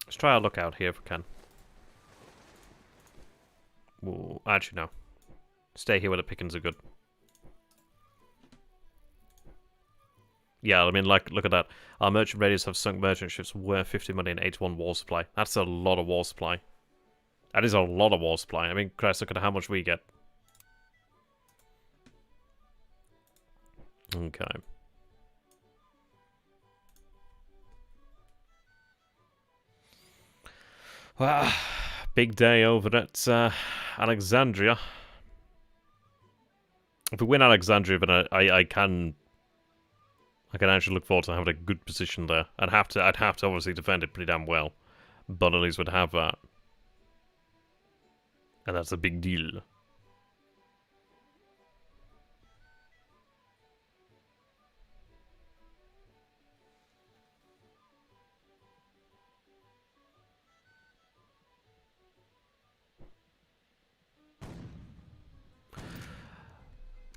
Let's try our luck out here if we can. Ooh, actually, no. Stay here where the pickings are good. Yeah, I mean, like, look at that. Our merchant raiders have sunk merchant ships worth 50 money and 81 war supply. That's a lot of war supply. That is a lot of war supply. I mean, Christ, look at how much we get. Okay. Well, big day over at Alexandria. If we win Alexandria, then I can actually look forward to having a good position there. I'd have to obviously defend it pretty damn well, but at least we'd have that, and that's a big deal.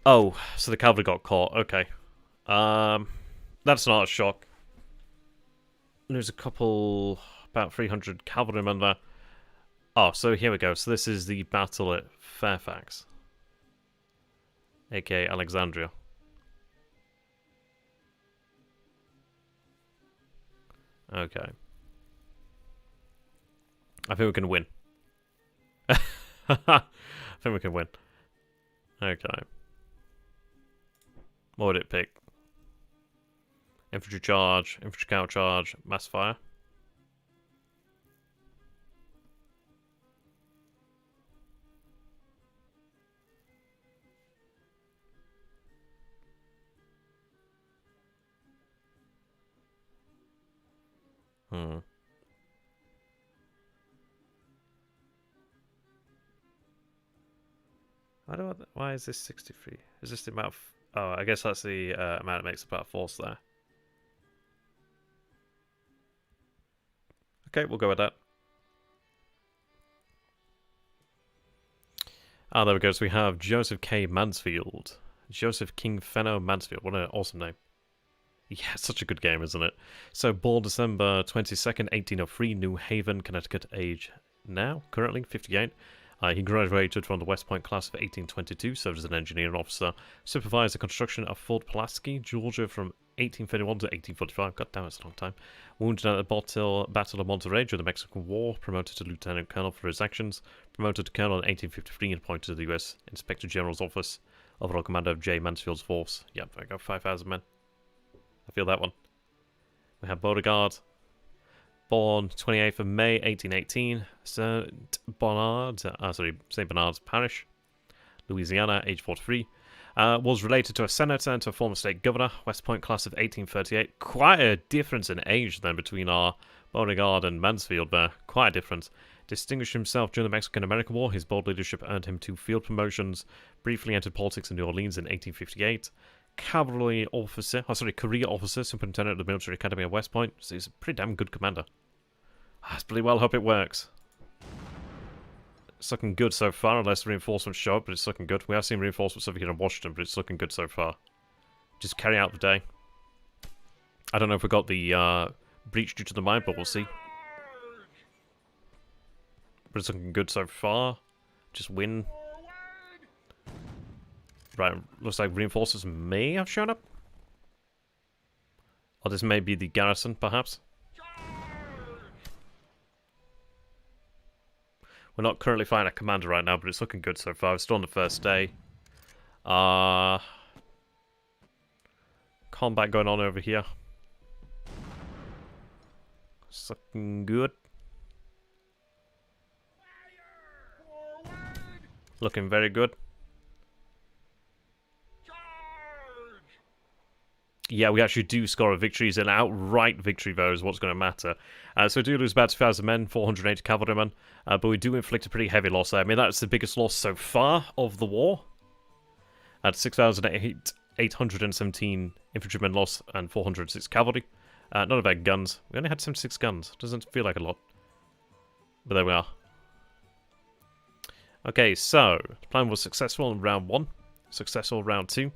Oh, so the cavalry got caught. Okay. That's not a shock. There's a couple, about 300 cavalrymen there. Oh, so here we go. So this is the battle at Fairfax, aka Alexandria. Okay. I think we can win. I think we can win. Okay. What would it pick? Infantry charge, infantry counter charge, mass fire. Hmm. Why is this 63? Is this the amount of... Oh, I guess that's the amount it makes about force there. Okay, we'll go with that. Ah, there we go. So we have Joseph K. Mansfield. Joseph King Fenno Mansfield. What an awesome name. Yeah, such a good game, isn't it? So, born December 22nd, 1803, New Haven, Connecticut, age now, currently 58. He graduated from the West Point class of 1822, served as an engineering officer, supervised the construction of Fort Pulaski, Georgia from 1831 to 1845. God damn, it's a long time. Wounded at the Battle of Monterey during the Mexican War, promoted to lieutenant colonel for his actions, promoted to colonel in 1853 and appointed to the U.S. Inspector General's office, overall commander of J. Mansfield's force. Yep, I got 5,000 men. I feel that one. We have Beauregard, born 28th of May 1818, St. Bernard's Parish, Louisiana, age 43. Was related to a senator and to a former state governor, West Point class of 1838. Quite a difference in age then between our Beauregard and Mansfield there. Quite a difference. Distinguished himself during the Mexican-American War. His bold leadership earned him 2 field promotions. Briefly entered politics in New Orleans in 1858. Career officer, superintendent of the military academy at West Point. So he's a pretty damn good commander. I bloody well hope it works. It's looking good so far, unless reinforcements show up, but it's looking good. We have seen reinforcements over here in Washington, but it's looking good so far. Just carry out the day. I don't know if we got the breach due to the mine, but we'll see. But it's looking good so far. Just win. Right, looks like reinforcements may have shown up. Or this may be the garrison, perhaps. We're not currently fighting a commander right now, but it's looking good so far. We're still on the first day. Combat going on over here. It's looking good. Looking very good. Yeah, we actually do score a victory. It's an outright victory, though, is what's going to matter. So we do lose about 2,000 men, 480 cavalrymen, but we do inflict a pretty heavy loss there. I mean, that's the biggest loss so far of the war. At 6,817 infantrymen lost and 406 cavalry. Not about guns. We only had 76 guns. Doesn't feel like a lot. But there we are. Okay, so the plan was successful in round 1. Successful in round 2.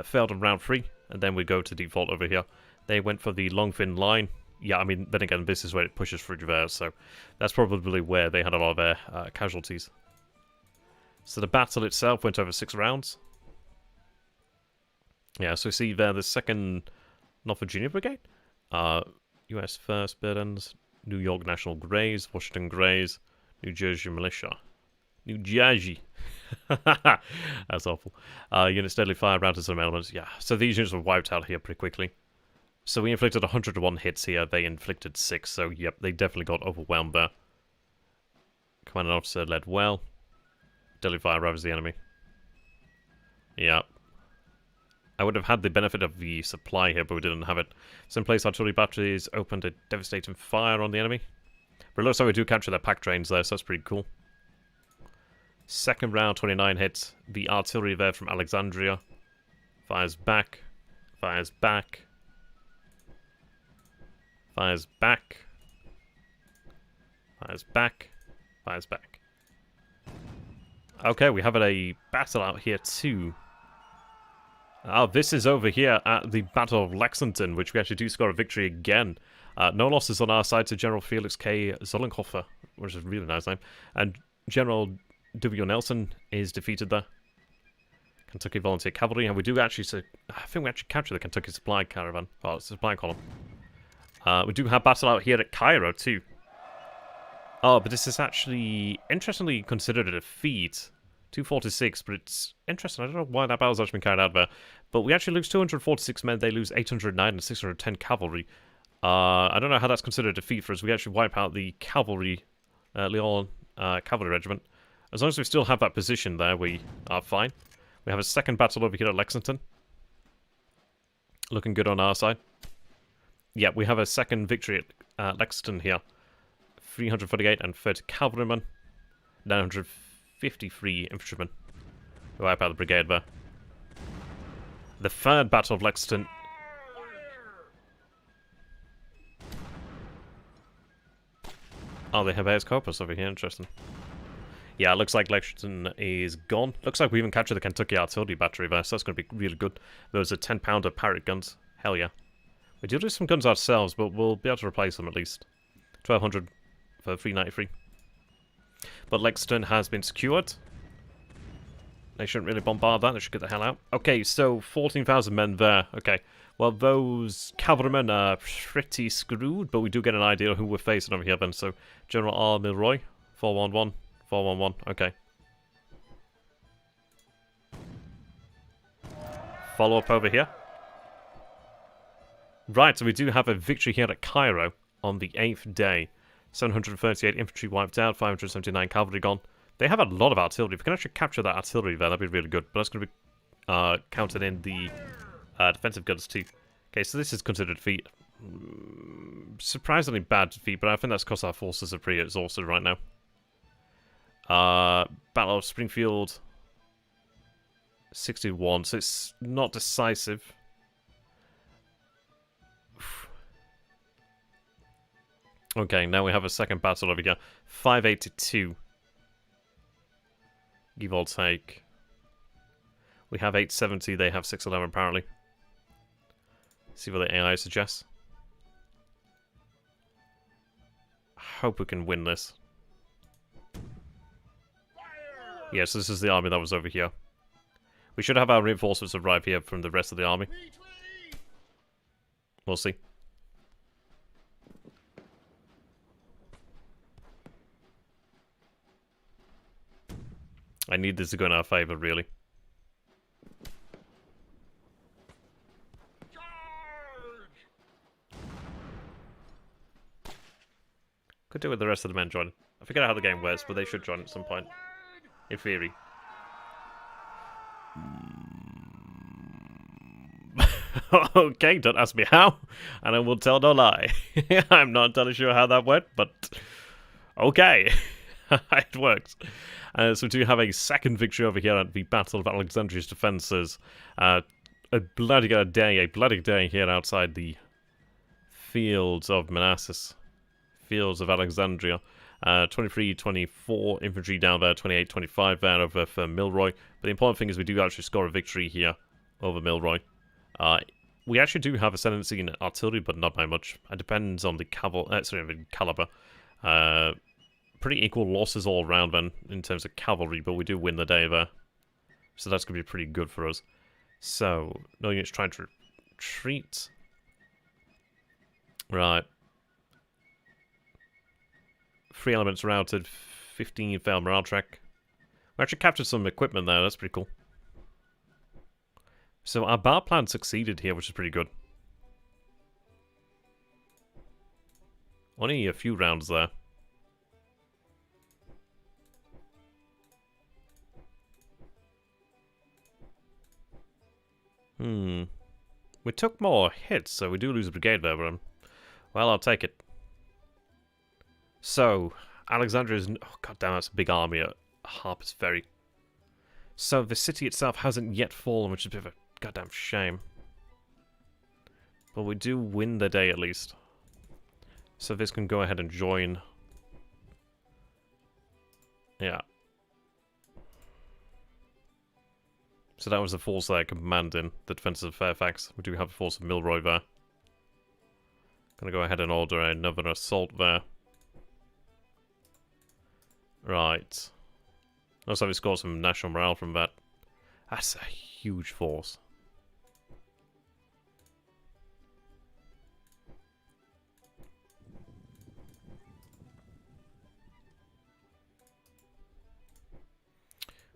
Failed in round 3. And then we go to default over here. They went for the long thin line. Yeah, I mean, then again, this is where it pushes through there, so that's probably where they had a lot of their casualties. So the battle itself went over 6 rounds. Yeah, so you see there the 2nd North Virginia Brigade, U.S. 1st Burdens, New York National Grays, Washington Grays, New Jersey Militia. New Jersey. That's awful. Units deadly fire, routed some elements. Yeah, so these units were wiped out here pretty quickly. So we inflicted 101 hits here. They inflicted 6. So, yep, they definitely got overwhelmed there. Commanding officer led well. Deadly fire ravaged the enemy. Yeah. I would have had the benefit of the supply here, but we didn't have it. Some place artillery batteries opened a devastating fire on the enemy. But it looks like we do capture their pack trains there, so that's pretty cool. 2nd round, 29 hits. The artillery there from Alexandria. Fires back. Fires back. Fires back. Fires back. Fires back. Okay, we have a battle out here too. This is over here at the Battle of Lexington, which we actually do score a victory again. No losses on our side to General Felix K. Zollenhofer, which is a really nice name. And General W. Nelson is defeated there. Kentucky Volunteer Cavalry, and we do actually, I think we actually captured the Kentucky Supply Caravan, supply column. We do have battle out here at Cairo, too. Oh, but this is actually, interestingly, considered a defeat. 246, but it's interesting. I don't know why that battle's actually been carried out there. But we actually lose 246 men. They lose 809 and 610 cavalry. I don't know how that's considered a defeat for us. We actually wipe out the cavalry, Lyon cavalry regiment. As long as we still have that position there, we are fine. We have a second battle over here at Lexington. Looking good on our side. Yeah, we have a second victory at Lexington here. 348 and 30 cavalrymen. 953 infantrymen. We wipe out the brigade there. The third battle of Lexington. Oh, they have A's Corpus over here. Interesting. Yeah, it looks like Lexington is gone. Looks like we even captured the Kentucky artillery battery there, so that's going to be really good. Those are 10-pounder Parrott guns. Hell yeah. We do lose some guns ourselves, but we'll be able to replace them at least. 1,200 for 393. But Lexington has been secured. They shouldn't really bombard that. They should get the hell out. Okay, so 14,000 men there. Okay. Well, those cavalrymen are pretty screwed, but we do get an idea of who we're facing over here then. So, General R. Milroy, 411, 411. Okay. Follow up over here. Right, so we do have a victory here at Cairo on the 8th day. 738 infantry wiped out, 579 cavalry gone. They have a lot of artillery. If we can actually capture that artillery there, that'd be really good. But that's going to be counted in the defensive guns too. Okay, so this is considered a defeat. Surprisingly bad defeat, but I think that's because our forces are pretty exhausted right now. Battle of Springfield. 61, so it's not decisive. Okay, now we have a second battle over here. 582. Give or take. We have 870, they have 611 apparently. See what the AI suggests. I hope we can win this. Yes, this is the army that was over here. We should have our reinforcements arrive here from the rest of the army. We'll see. I need this to go in our favor, really. Could do with the rest of the men joining. I forget how the game works, but they should join at some point. In theory. Okay, don't ask me how, and I will tell no lie. I'm not entirely sure how that went, but okay. It works. So we do have a second victory over here at the Battle of Alexandria's defences. A bloody day here outside the fields of Manassas. Fields of Alexandria. 23, 24 infantry down there, 28, 25 there over for Milroy. But the important thing is we do actually score a victory here over Milroy. We actually do have ascendancy in artillery, but not by much. It depends on the caliber. Pretty equal losses all around then in terms of cavalry, but we do win the day there. So that's going to be pretty good for us. So, no units trying to retreat. Right. 3 elements routed, 15 failed morale track. We actually captured some equipment there, that's pretty cool. So our bar plan succeeded here, which is pretty good. Only a few rounds there. We took more hits, so we do lose a brigade there, but well, I'll take it. So, Alexandria is... Oh, goddamn, that's a big army at Harper's Ferry. So, the city itself hasn't yet fallen, which is a bit of a goddamn shame. But we do win the day, at least. So, this can go ahead and join. Yeah. So that was the force there commanding the defences of Fairfax. We do have a force of Milroy there. Gonna go ahead and order another assault there. Right. Looks like we scored some national morale from that. That's a huge force.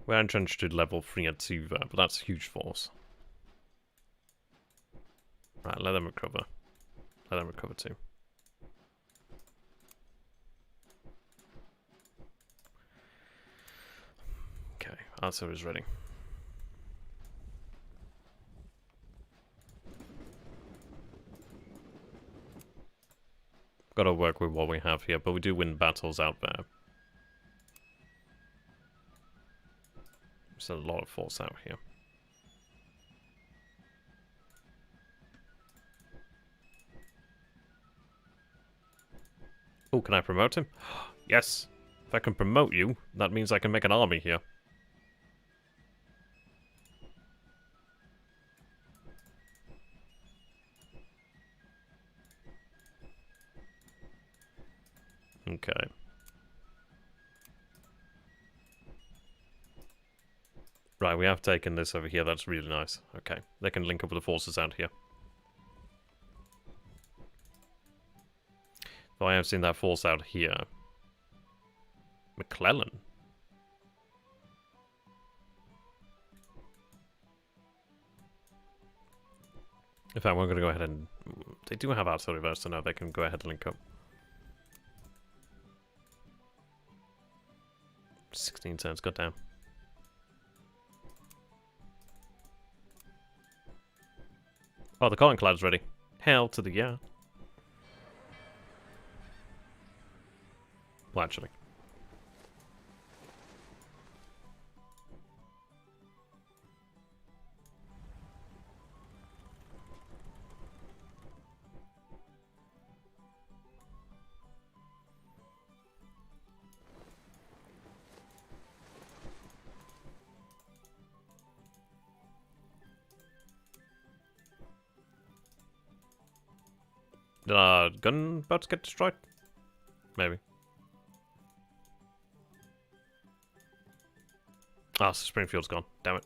We're entrenched to level 3 at 2 there, but that's a huge force. Right, let them recover. Let them recover too. Okay, answer is ready. Gotta work with what we have here, but we do win battles out there. There's a lot of force out here. Oh, can I promote him? Yes! If I can promote you, that means I can make an army here. Okay. Right, we have taken this over here. That's really nice. Okay, they can link up with the forces out here. Though I have seen that force out here. McClellan? In fact, we're going to go ahead and... They do have artillery there, so now they can go ahead and link up. 16 turns, goddamn. Oh, the Cottonclad's ready. Hell to the yeah. Well, actually. Did gunboats get destroyed? Maybe. Ah, so Springfield's gone. Damn it.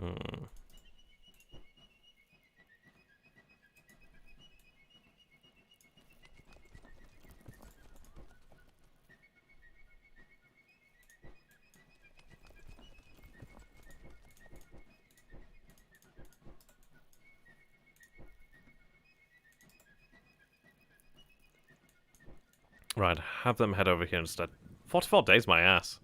Hmm. Right, have them head over here instead. 44 days, my ass.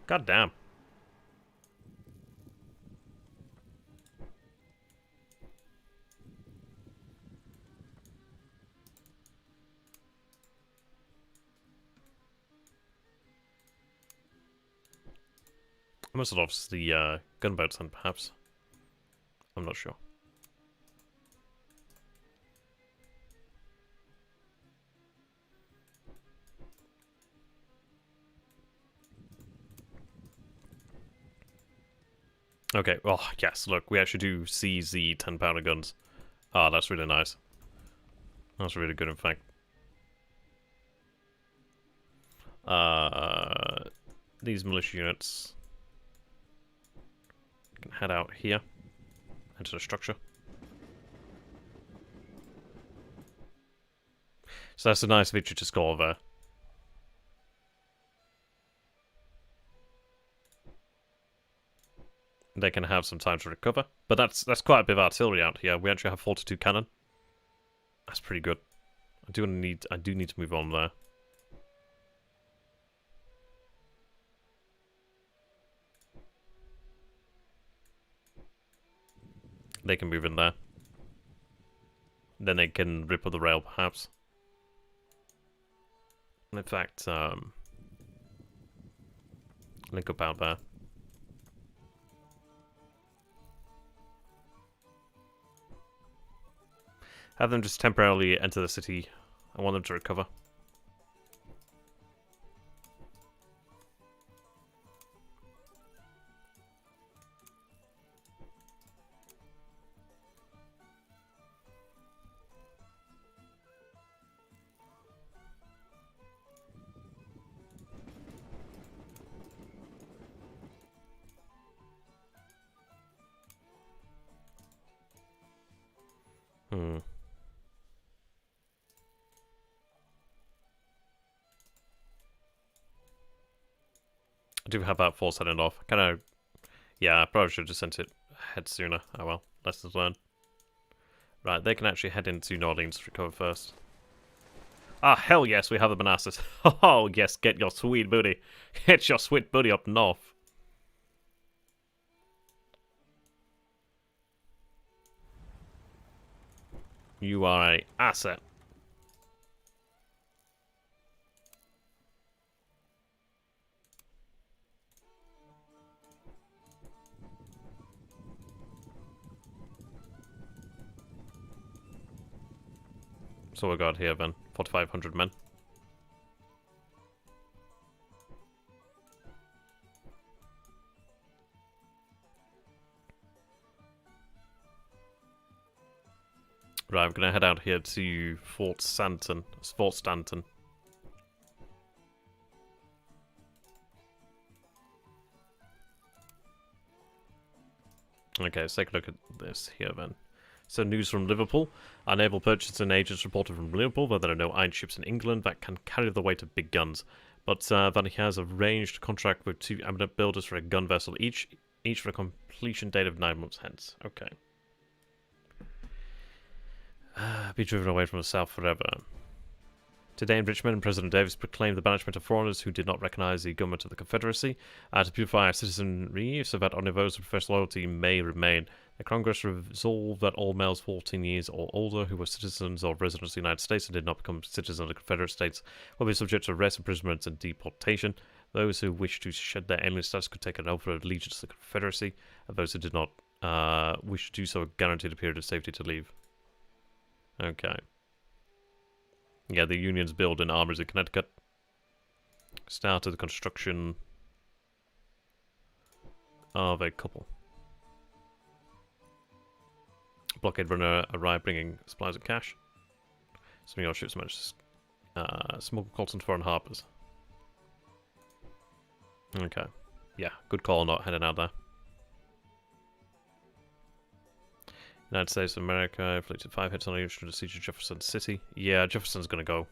God damn. I must have lost the gunboats then, perhaps. I'm not sure. Okay, well, yes, look, we actually do seize the 10-pounder guns. Ah, that's really nice. That's really good, in fact. These militia units can head out here into the structure. So that's a nice victory to score there. They can have some time to recover, but that's quite a bit of artillery out here. We actually have 42 cannon. That's pretty good. I do need to move on there. They can move in there. Then they can rip up the rail, perhaps. In fact, link up out there. Have them just temporarily enter the city. I want them to recover. Hmm. I do have that force heading off. Kind of. Yeah, I probably should have just sent it ahead sooner. Oh well, lessons learned. Right, they can actually head into New Orleans to recover first. Ah, hell yes, we have the Manassas. Oh yes, get your sweet booty. Get your sweet booty up north. You are a asset. So we got here then, 4,500 men. Right, I'm gonna head out here to Fort Stanton. Fort Stanton. Okay, let's take a look at this here then. So news from Liverpool. Our naval purchasing agents reported from Liverpool that there are no iron ships in England that can carry the weight of big guns, but that he has arranged a contract with 2 eminent builders for a gun vessel each for a completion date of 9 months hence. Okay. Be driven away from the south forever. Today in Richmond, President Davis proclaimed the banishment of foreigners who did not recognize the government of the Confederacy to purify our citizenry so that only those of professional loyalty may remain. The Congress resolved that all males 14 years or older who were citizens or residents of the United States and did not become citizens of the Confederate States will be subject to arrest, imprisonment, and deportation. Those who wish to shed their alien status could take an oath of allegiance to the Confederacy, and those who did not wish to do so are guaranteed a period of safety to leave. Okay. Yeah, the Union's building armories in Connecticut. Started the construction of a couple. Blockade runner arrived bringing supplies and cash. Some of your ships managed to smuggle colts into foreign harbours. Okay. Yeah, good call not heading out there. United States of America inflicted 5 hits on each to the siege of Jefferson City. Yeah, Jefferson's gonna go.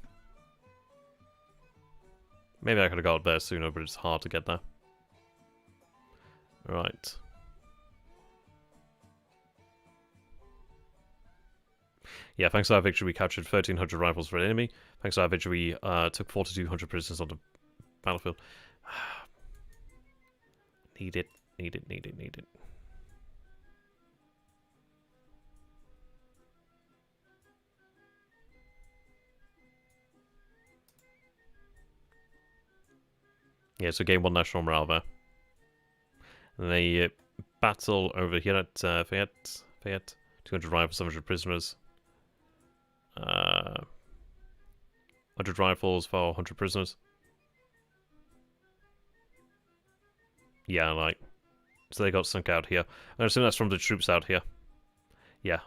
Maybe I could have got there sooner, but it's hard to get there. Right. Yeah, thanks to our victory, we captured 1,300 rifles for an enemy. Thanks to our victory, we took 4,200 prisoners on the battlefield. Need it, need it, need it, need it. Yeah, so gain 1 national morale there. And they battle over here at Fayette. 200 rifles, 700 prisoners. 100 rifles for 100 prisoners. Yeah, like... So they got sunk out here. I assume that's from the troops out here. Yeah,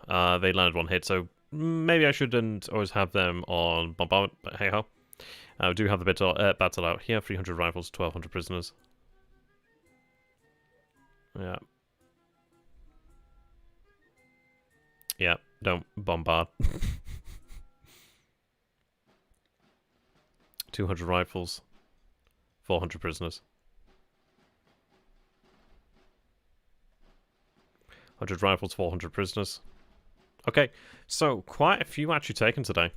they landed 1 hit, so maybe I shouldn't always have them on bombardment, but hey-ho. We do have the battle out here. 300 rifles, 1,200 prisoners. Yeah. Yeah, don't bombard. 200 rifles, 400 prisoners. 100 rifles, 400 prisoners. Okay, so quite a few actually taken today.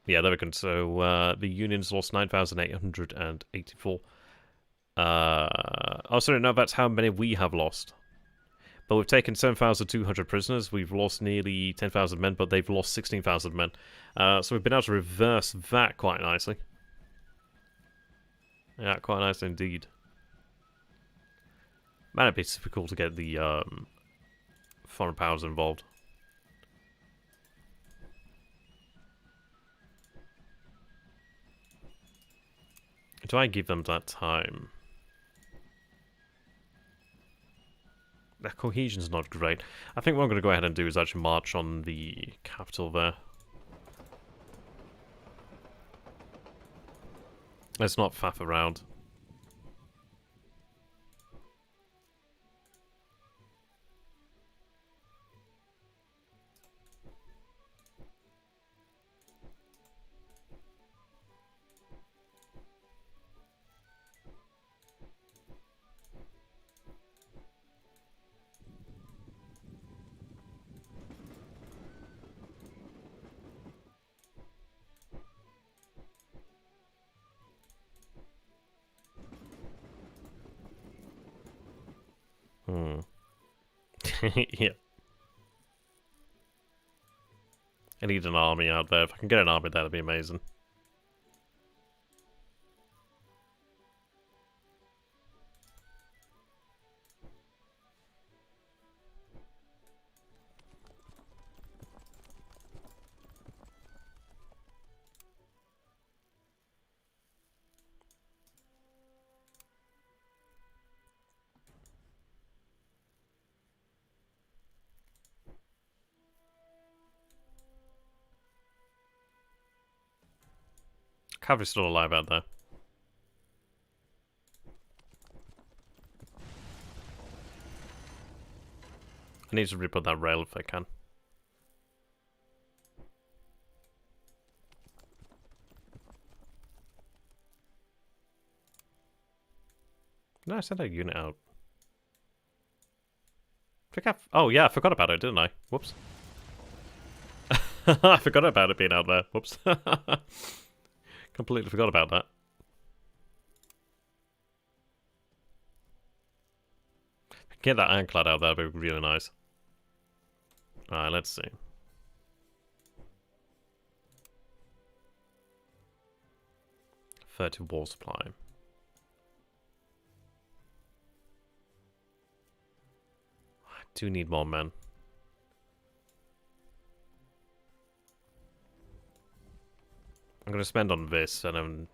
Yeah, there we go. So the Union's lost 9,884. Oh, sorry, no, that's how many we have lost. But we've taken 7,200 prisoners. We've lost nearly 10,000 men, but they've lost 16,000 men. So we've been able to reverse that quite nicely. Yeah, quite nice indeed. Man, it'd be difficult to get the foreign powers involved. Do I give them that time? Their cohesion's not great. I think what I'm going to go ahead and do is actually march on the capital there. Let's not faff around. Yeah. I need an army out there. If I can get an army, that'd be amazing. Cavalry's still alive out there. I need to reput that rail if I can. No, I sent a unit out. Oh yeah, I forgot about it, didn't I? Whoops. I forgot about it being out there. Whoops. Completely forgot about that. Get that ironclad out there, that'd be really nice. Alright, let's see. $30 war supply. I do need more men. I'm going to spend on this, and then...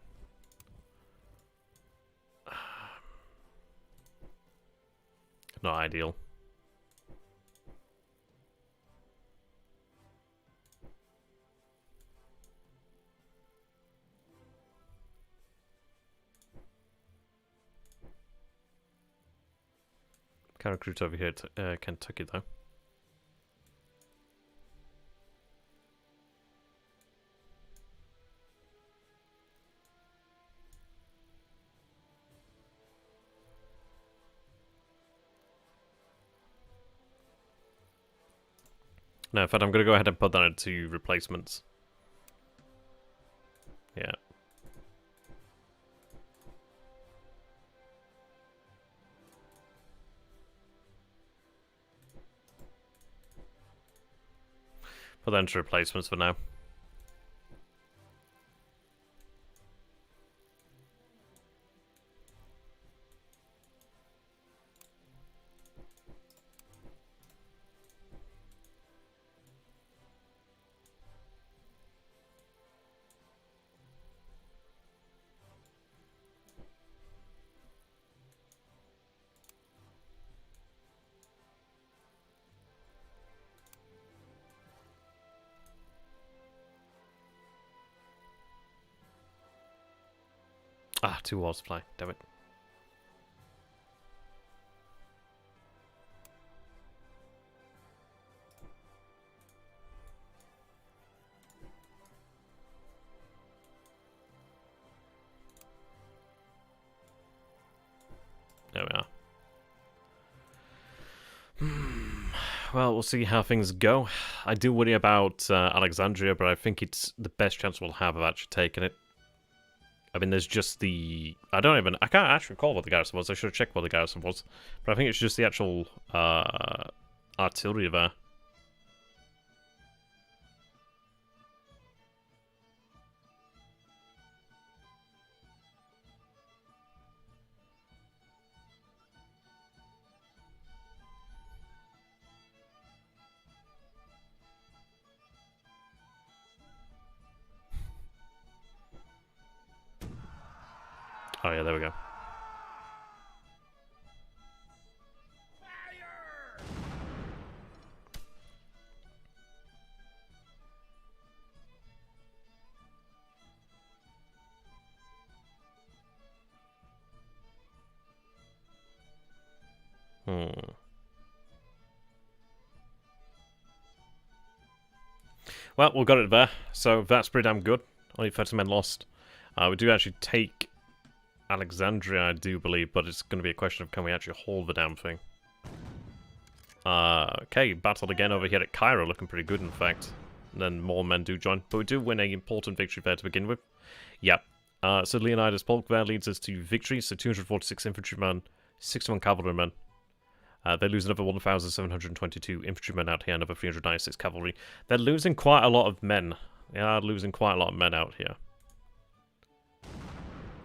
not ideal. Can recruit over here to Kentucky, though. No, in fact, I'm going to go ahead and put that into replacements. Yeah. Put that into replacements for now. Ah, 2 war supply. Damn it. There we are. Well, we'll see how things go. I do worry about Alexandria, but I think it's the best chance we'll have of actually taking it. I mean, there's just the... I can't actually recall what the garrison was. I should have checked what the garrison was. But I think it's just the actual artillery there. Oh yeah, there we go. Well, we got it there, so that's pretty damn good. Only 30 men lost. We do actually take Alexandria, I do believe, but it's going to be a question of can we actually hold the damn thing. Okay, battled again over here at Cairo, looking pretty good in fact. And then more men do join, but we do win an important victory there to begin with. Yep. So Leonidas Polk there leads us to victory, so 246 infantrymen, 61 cavalrymen. They lose another 1,722 infantrymen out here, another 396 cavalry. They're losing quite a lot of men. They are losing quite a lot of men out here.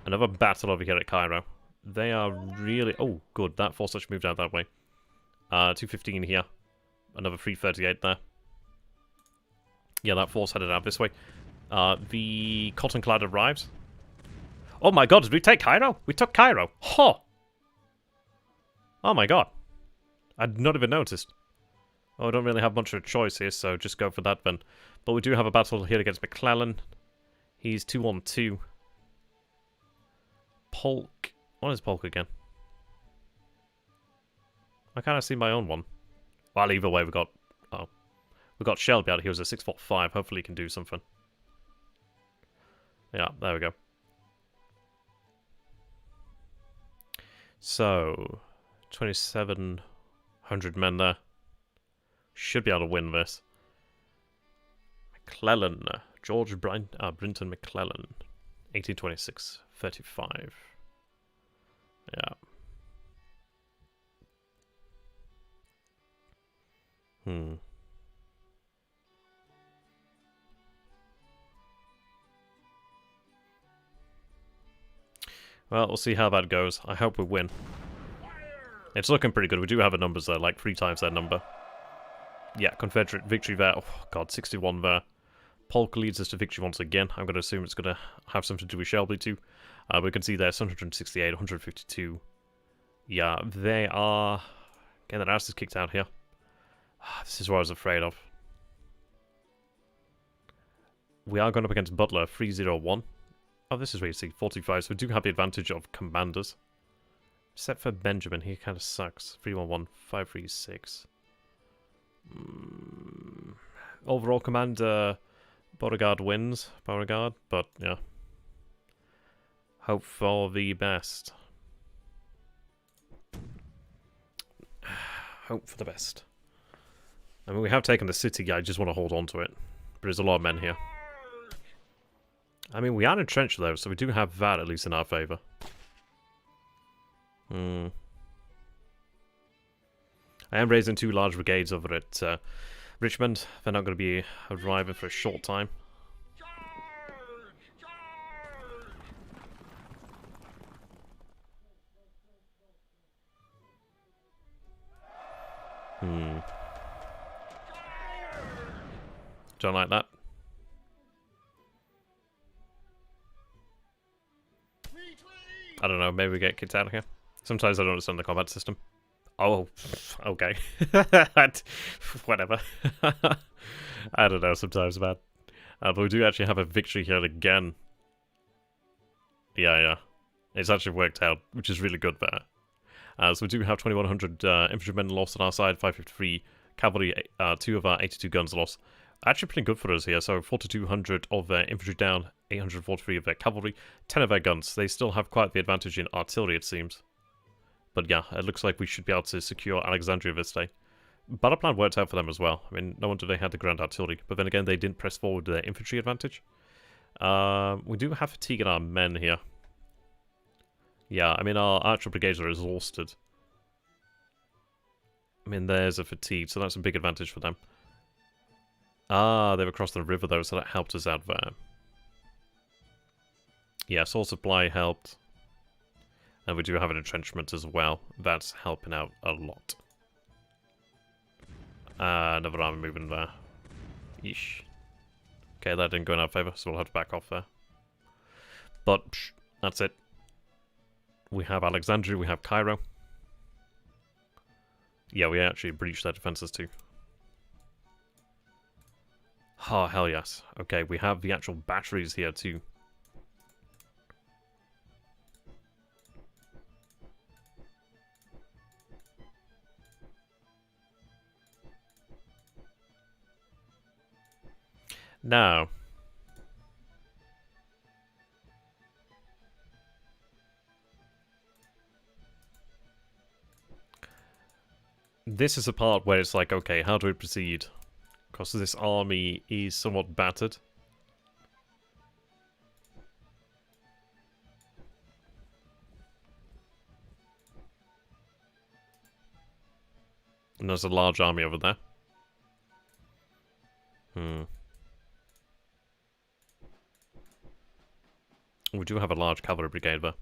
Another battle over here at Cairo. They are really... Oh, good. That force actually moved out that way. 215 here. Another 338 there. Yeah, that force headed out this way. The cotton clad arrives. Oh my god, did we take Cairo? We took Cairo. Huh! Oh my god. I'd not even noticed. Oh, I don't really have much of a choice here, so just go for that then. But we do have a battle here against McClellan. He's 2-on-2. Polk. What is Polk again? I kind of see my own one. Well, either way, we got... Oh. We got Shelby out here. He was a 6'5". Hopefully he can do something. Yeah, there we go. So... 2,700 men there. Should be able to win this. McClellan. George Brinton McClellan. 1826. 35. Yeah. Well, we'll see how that goes. I hope we win. It's looking pretty good. We do have a numbers there, like 3 times that number. Yeah, Confederate victory there. Oh, God, 61 there. Polk leads us to victory once again. I'm going to assume it's going to have something to do with Shelby too. We can see there, 168, 152. Yeah, they are getting their asses kicked out here. This is what I was afraid of. We are going up against Butler, 301. Oh, this is where you see 45, so we do have the advantage of commanders. Except for Benjamin, he kind of sucks. 311, 536. Overall command, Beauregard wins. Beauregard, but yeah. Hope for the best. Hope for the best. I mean, we have taken the city. I just want to hold on to it. But there's a lot of men here. I mean, we are entrenched though, so we do have that at least in our favour. I am raising 2 large brigades over at Richmond. They're not going to be arriving for a short time. Don't like that. I don't know, maybe we get kicked out of here. Sometimes I don't understand the combat system. Oh, okay. Whatever. I don't know, sometimes, man. But we do actually have a victory here again. Yeah. It's actually worked out, which is really good there. So we do have 2,100 infantrymen lost on our side, 553 cavalry, 2 of our 82 guns lost. Actually pretty good for us here, so 4,200 of their infantry down, 843 of their cavalry, 10 of their guns. They still have quite the advantage in artillery, it seems. But yeah, it looks like we should be able to secure Alexandria this day. Battle plan worked out for them as well. I mean, no wonder they had the grand artillery, but then again, they didn't press forward their infantry advantage. We do have fatigue in our men here. Yeah, I mean, our archer brigades are exhausted. I mean, there's a fatigue, so that's a big advantage for them. Ah, they've crossed the river, though, so that helped us out there. Yeah, source supply helped. And we do have an entrenchment as well. That's helping out a lot. Another army moving there. Yeesh. Okay, that didn't go in our favour, so we'll have to back off there. But, that's it. We have Alexandria, we have Cairo. Yeah, we actually breached their defences too. Oh, hell yes. Okay, we have the actual batteries here too. Now, this is a part where it's like, okay, how do we proceed? Because this army is somewhat battered. And there's a large army over there. We do have a large cavalry brigade there.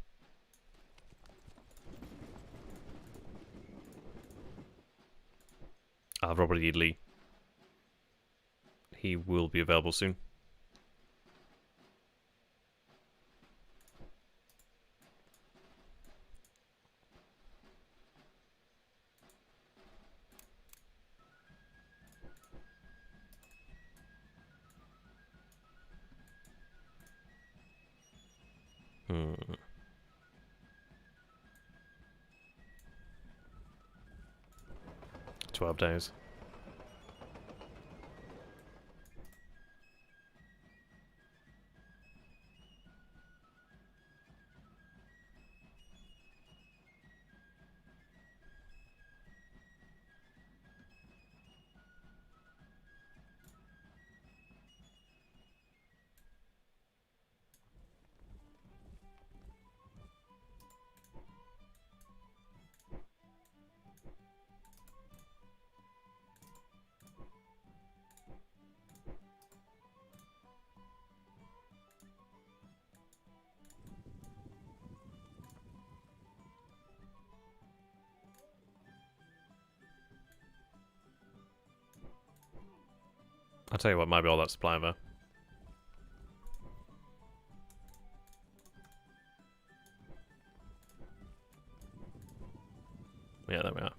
Robert E. Lee. He will be available soon. Hmm. 12 days. I'll tell you what, might be all that supply there. Yeah, there we are.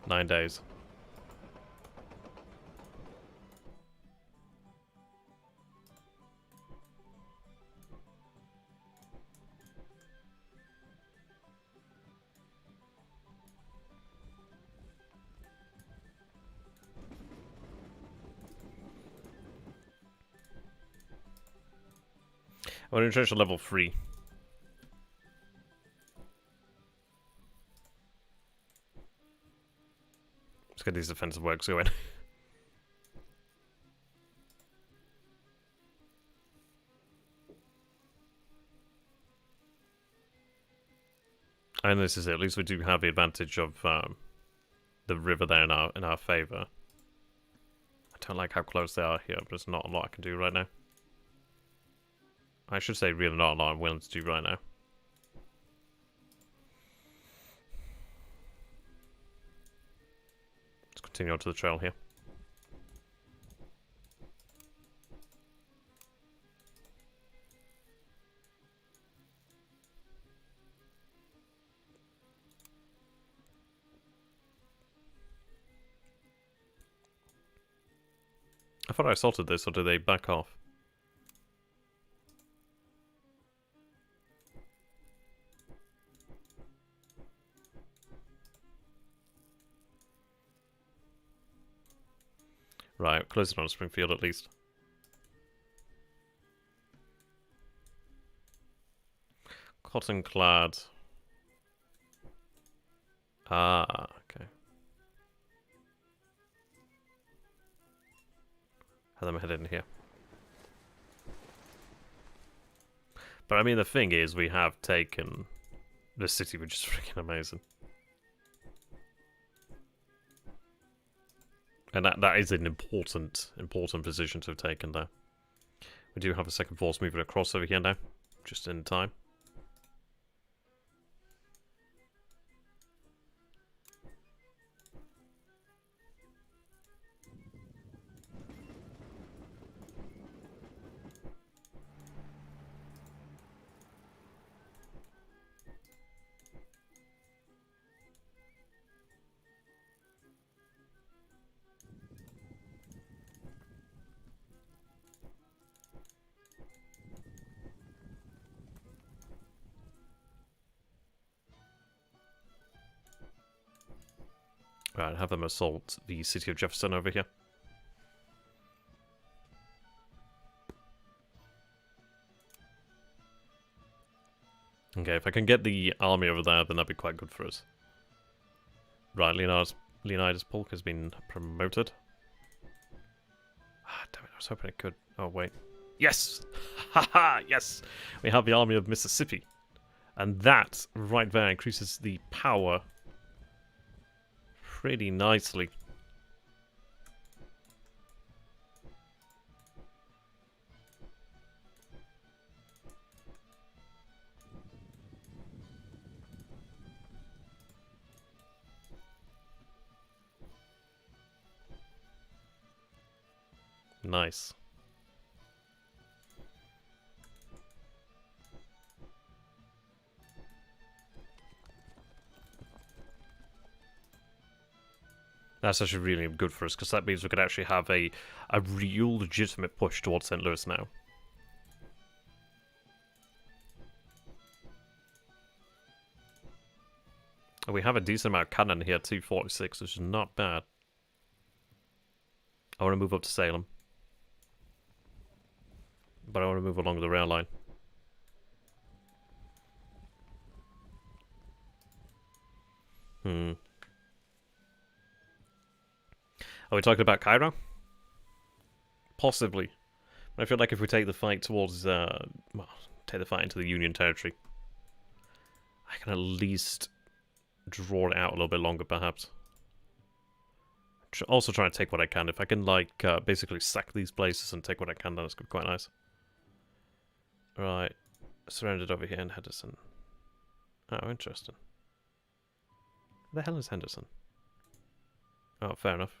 Nine days. We're in trench level 3. Let's get these defensive works going. And this is it. At least we do have the advantage of the river there in our favour. I don't like how close they are here, but there's not a lot I can do right now. I should say really not a lot I'm willing to do right now. Let's continue on to the trail here. I thought I assaulted this, or did they back off? Right, closing on Springfield at least. Cotton clad. Ah, okay. Have them head in here. But I mean, the thing is, we have taken the city, which is freaking amazing. And that is an important position to have taken there. We do have a second force moving across over here now, just in time. Right, have them assault the city of Jefferson over here. Okay, if I can get the army over there, then that'd be quite good for us. Right, Leonidas Polk has been promoted. Ah, damn it, I was hoping it could. Oh, wait. Yes! Haha, yes! We have the Army of Mississippi. And that, right there, increases the power pretty nicely. Nice. That's actually really good for us, because that means we could actually have a real legitimate push towards St. Louis now. And we have a decent amount of cannon here, 246, which is not bad. I want to move up to Salem. But I want to move along the rail line. Are we talking about Cairo? Possibly. But I feel like if we take the fight towards, well, take the fight into the Union territory, I can at least draw it out a little bit longer, perhaps. Also trying to take what I can. If I can, like, basically sack these places and take what I can, then it's going to be quite nice. Right. Surrendered over here in Henderson. Oh, interesting. Where the hell is Henderson? Oh, fair enough.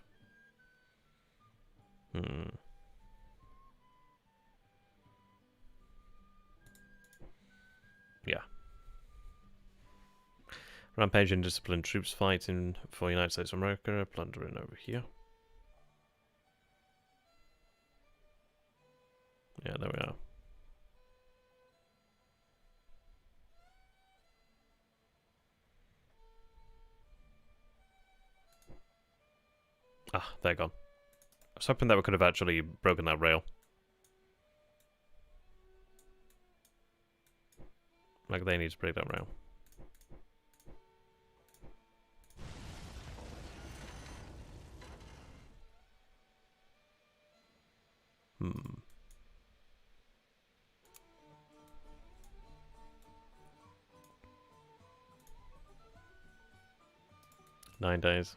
Yeah. Rampage and disciplined troops fighting for United States of America, plundering over here. Yeah, there we are. Ah, they're gone. I was hoping that we could have actually broken that rail. Like, they need to break that rail. Hmm. 9 days.